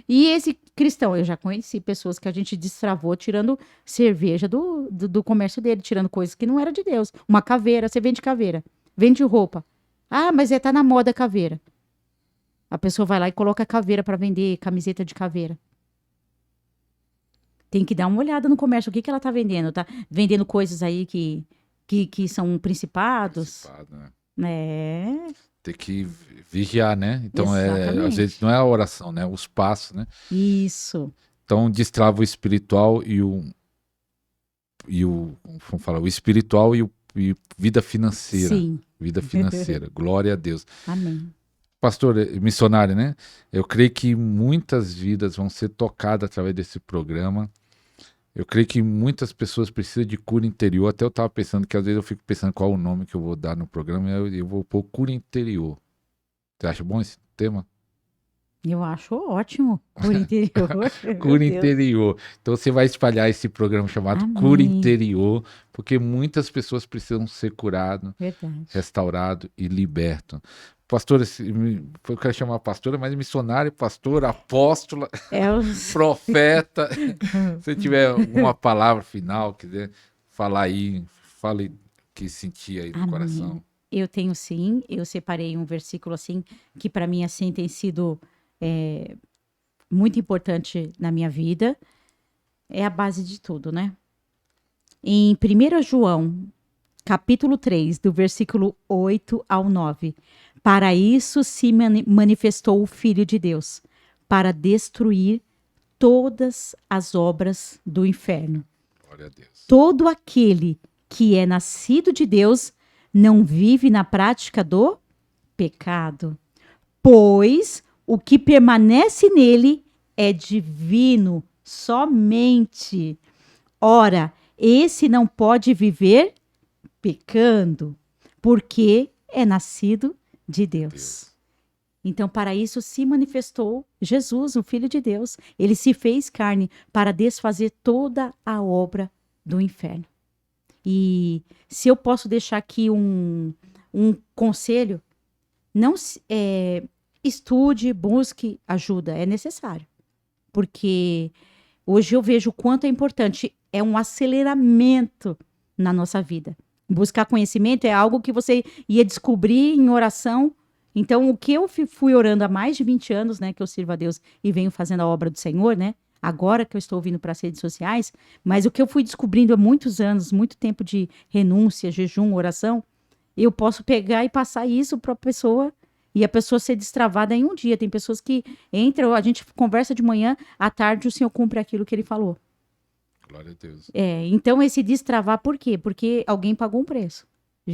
E esse cristão, eu já conheci pessoas que a gente destravou tirando cerveja do comércio dele, tirando coisas que não era de Deus. Uma caveira, você vende caveira, vende roupa. Ah, mas tá na moda caveira. A pessoa vai lá e coloca caveira para vender camiseta de caveira. Tem que dar uma olhada no comércio, o que ela tá vendendo? Tá vendendo coisas aí que são principados? Principado, né? É, Tem que vigiar, né? Então, às Exatamente. vezes não é a oração, né? Os passos, né? isso. Então, destrava o espiritual vamos falar, o espiritual e vida financeira. Sim. Vida financeira. Glória a Deus. Amém. Pastor, missionário, né? Eu creio que muitas vidas vão ser tocadas através desse programa. Eu creio que muitas pessoas precisam de cura interior. Até eu estava pensando que às vezes eu fico pensando qual o nome que eu vou dar no programa e eu vou pôr cura interior. Você acha bom esse tema? Eu acho ótimo. Cura interior. Cura Meu Deus. interior. Então você vai espalhar esse programa chamado Amém. Cura Interior, porque muitas pessoas precisam ser curadas, Verdade. restauradas e libertas. Pastora, eu quero chamar pastora, mas missionária, pastora, apóstola, profeta. Se tiver uma palavra final, quiser falar aí, fale o que sentir aí no Amém. coração. Eu tenho sim, eu separei um versículo assim, que para mim assim tem sido muito importante na minha vida. É a base de tudo, né? Em 1 João, capítulo 3, do versículo 8 ao 9. Para isso se manifestou o Filho de Deus, para destruir todas as obras do inferno. Glória a Deus. Todo aquele que é nascido de Deus não vive na prática do pecado, pois o que permanece nele é divino somente. Ora, esse não pode viver pecando, porque é nascido de Deus. Então, para isso se manifestou Jesus, o Filho de Deus. Ele se fez carne para desfazer toda a obra do inferno. E se eu posso deixar aqui um conselho, não estude, busque ajuda, é necessário. Porque hoje eu vejo o quanto é importante, é um aceleramento na nossa vida. Buscar conhecimento é algo que você ia descobrir em oração. Então, o que eu fui orando há mais de 20 anos, né, que eu sirvo a Deus e venho fazendo a obra do Senhor, né, agora que eu estou vindo para as redes sociais, mas o que eu fui descobrindo há muitos anos, muito tempo de renúncia, jejum, oração, eu posso pegar e passar isso para a pessoa e a pessoa ser destravada em um dia. Tem pessoas que entram, a gente conversa de manhã, à tarde o Senhor cumpre aquilo que ele falou. Glória a Deus. Então esse destravar, por quê? Porque alguém pagou um preço.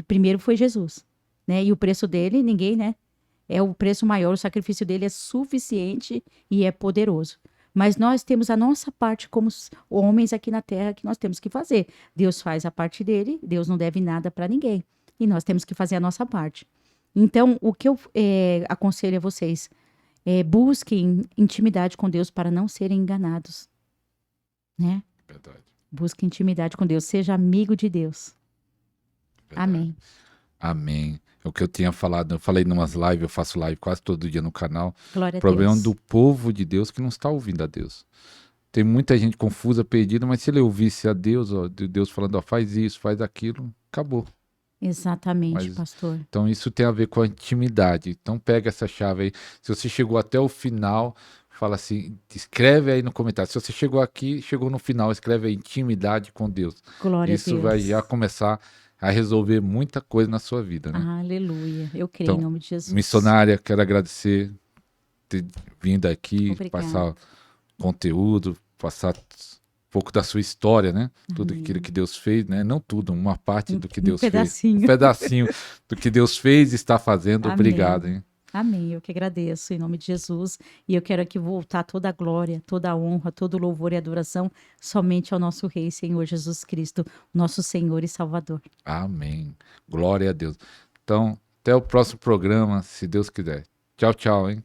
Primeiro foi Jesus, né? E o preço dele, ninguém, né? É o preço maior, o sacrifício dele é suficiente e é poderoso. Mas nós temos a nossa parte como homens aqui na terra que nós temos que fazer. Deus faz a parte dele, Deus não deve nada para ninguém. E nós temos que fazer a nossa parte. Então, o que eu aconselho a vocês busquem intimidade com Deus para não serem enganados, né? Verdade. Busque intimidade com Deus, seja amigo de Deus. Verdade. Amém. Amém. É o que eu tinha falado, eu falei em umas lives, eu faço live quase todo dia no canal. Glória O problema a Deus. do povo de Deus que não está ouvindo a Deus. Tem muita gente confusa, perdida, mas se ele ouvisse a Deus, ó, Deus falando, ó, faz isso, faz aquilo, acabou. Exatamente, pastor. Então isso tem a ver com a intimidade. Então pega essa chave aí. Se você chegou até o final, fala assim, escreve aí no comentário. Se você chegou aqui, chegou no final, escreve aí intimidade com Deus. Glória a Isso Deus. vai já começar a resolver muita coisa na sua vida, né? Aleluia. Eu creio Então, em nome de Jesus. Missionária, quero agradecer ter vindo aqui, Obrigada. passar conteúdo, passar um pouco da sua história, né? Tudo Amém. aquilo que Deus fez, né? Não tudo, uma parte do que Deus pedacinho. fez. Um pedacinho do que Deus fez e está fazendo. Amém. Obrigado, hein? Amém. Eu que agradeço em nome de Jesus. E eu quero aqui voltar toda a glória, toda a honra, todo o louvor e adoração somente ao nosso Rei, Senhor Jesus Cristo, nosso Senhor e Salvador. Amém. Glória a Deus. Então, até o próximo programa, se Deus quiser. Tchau, tchau, hein?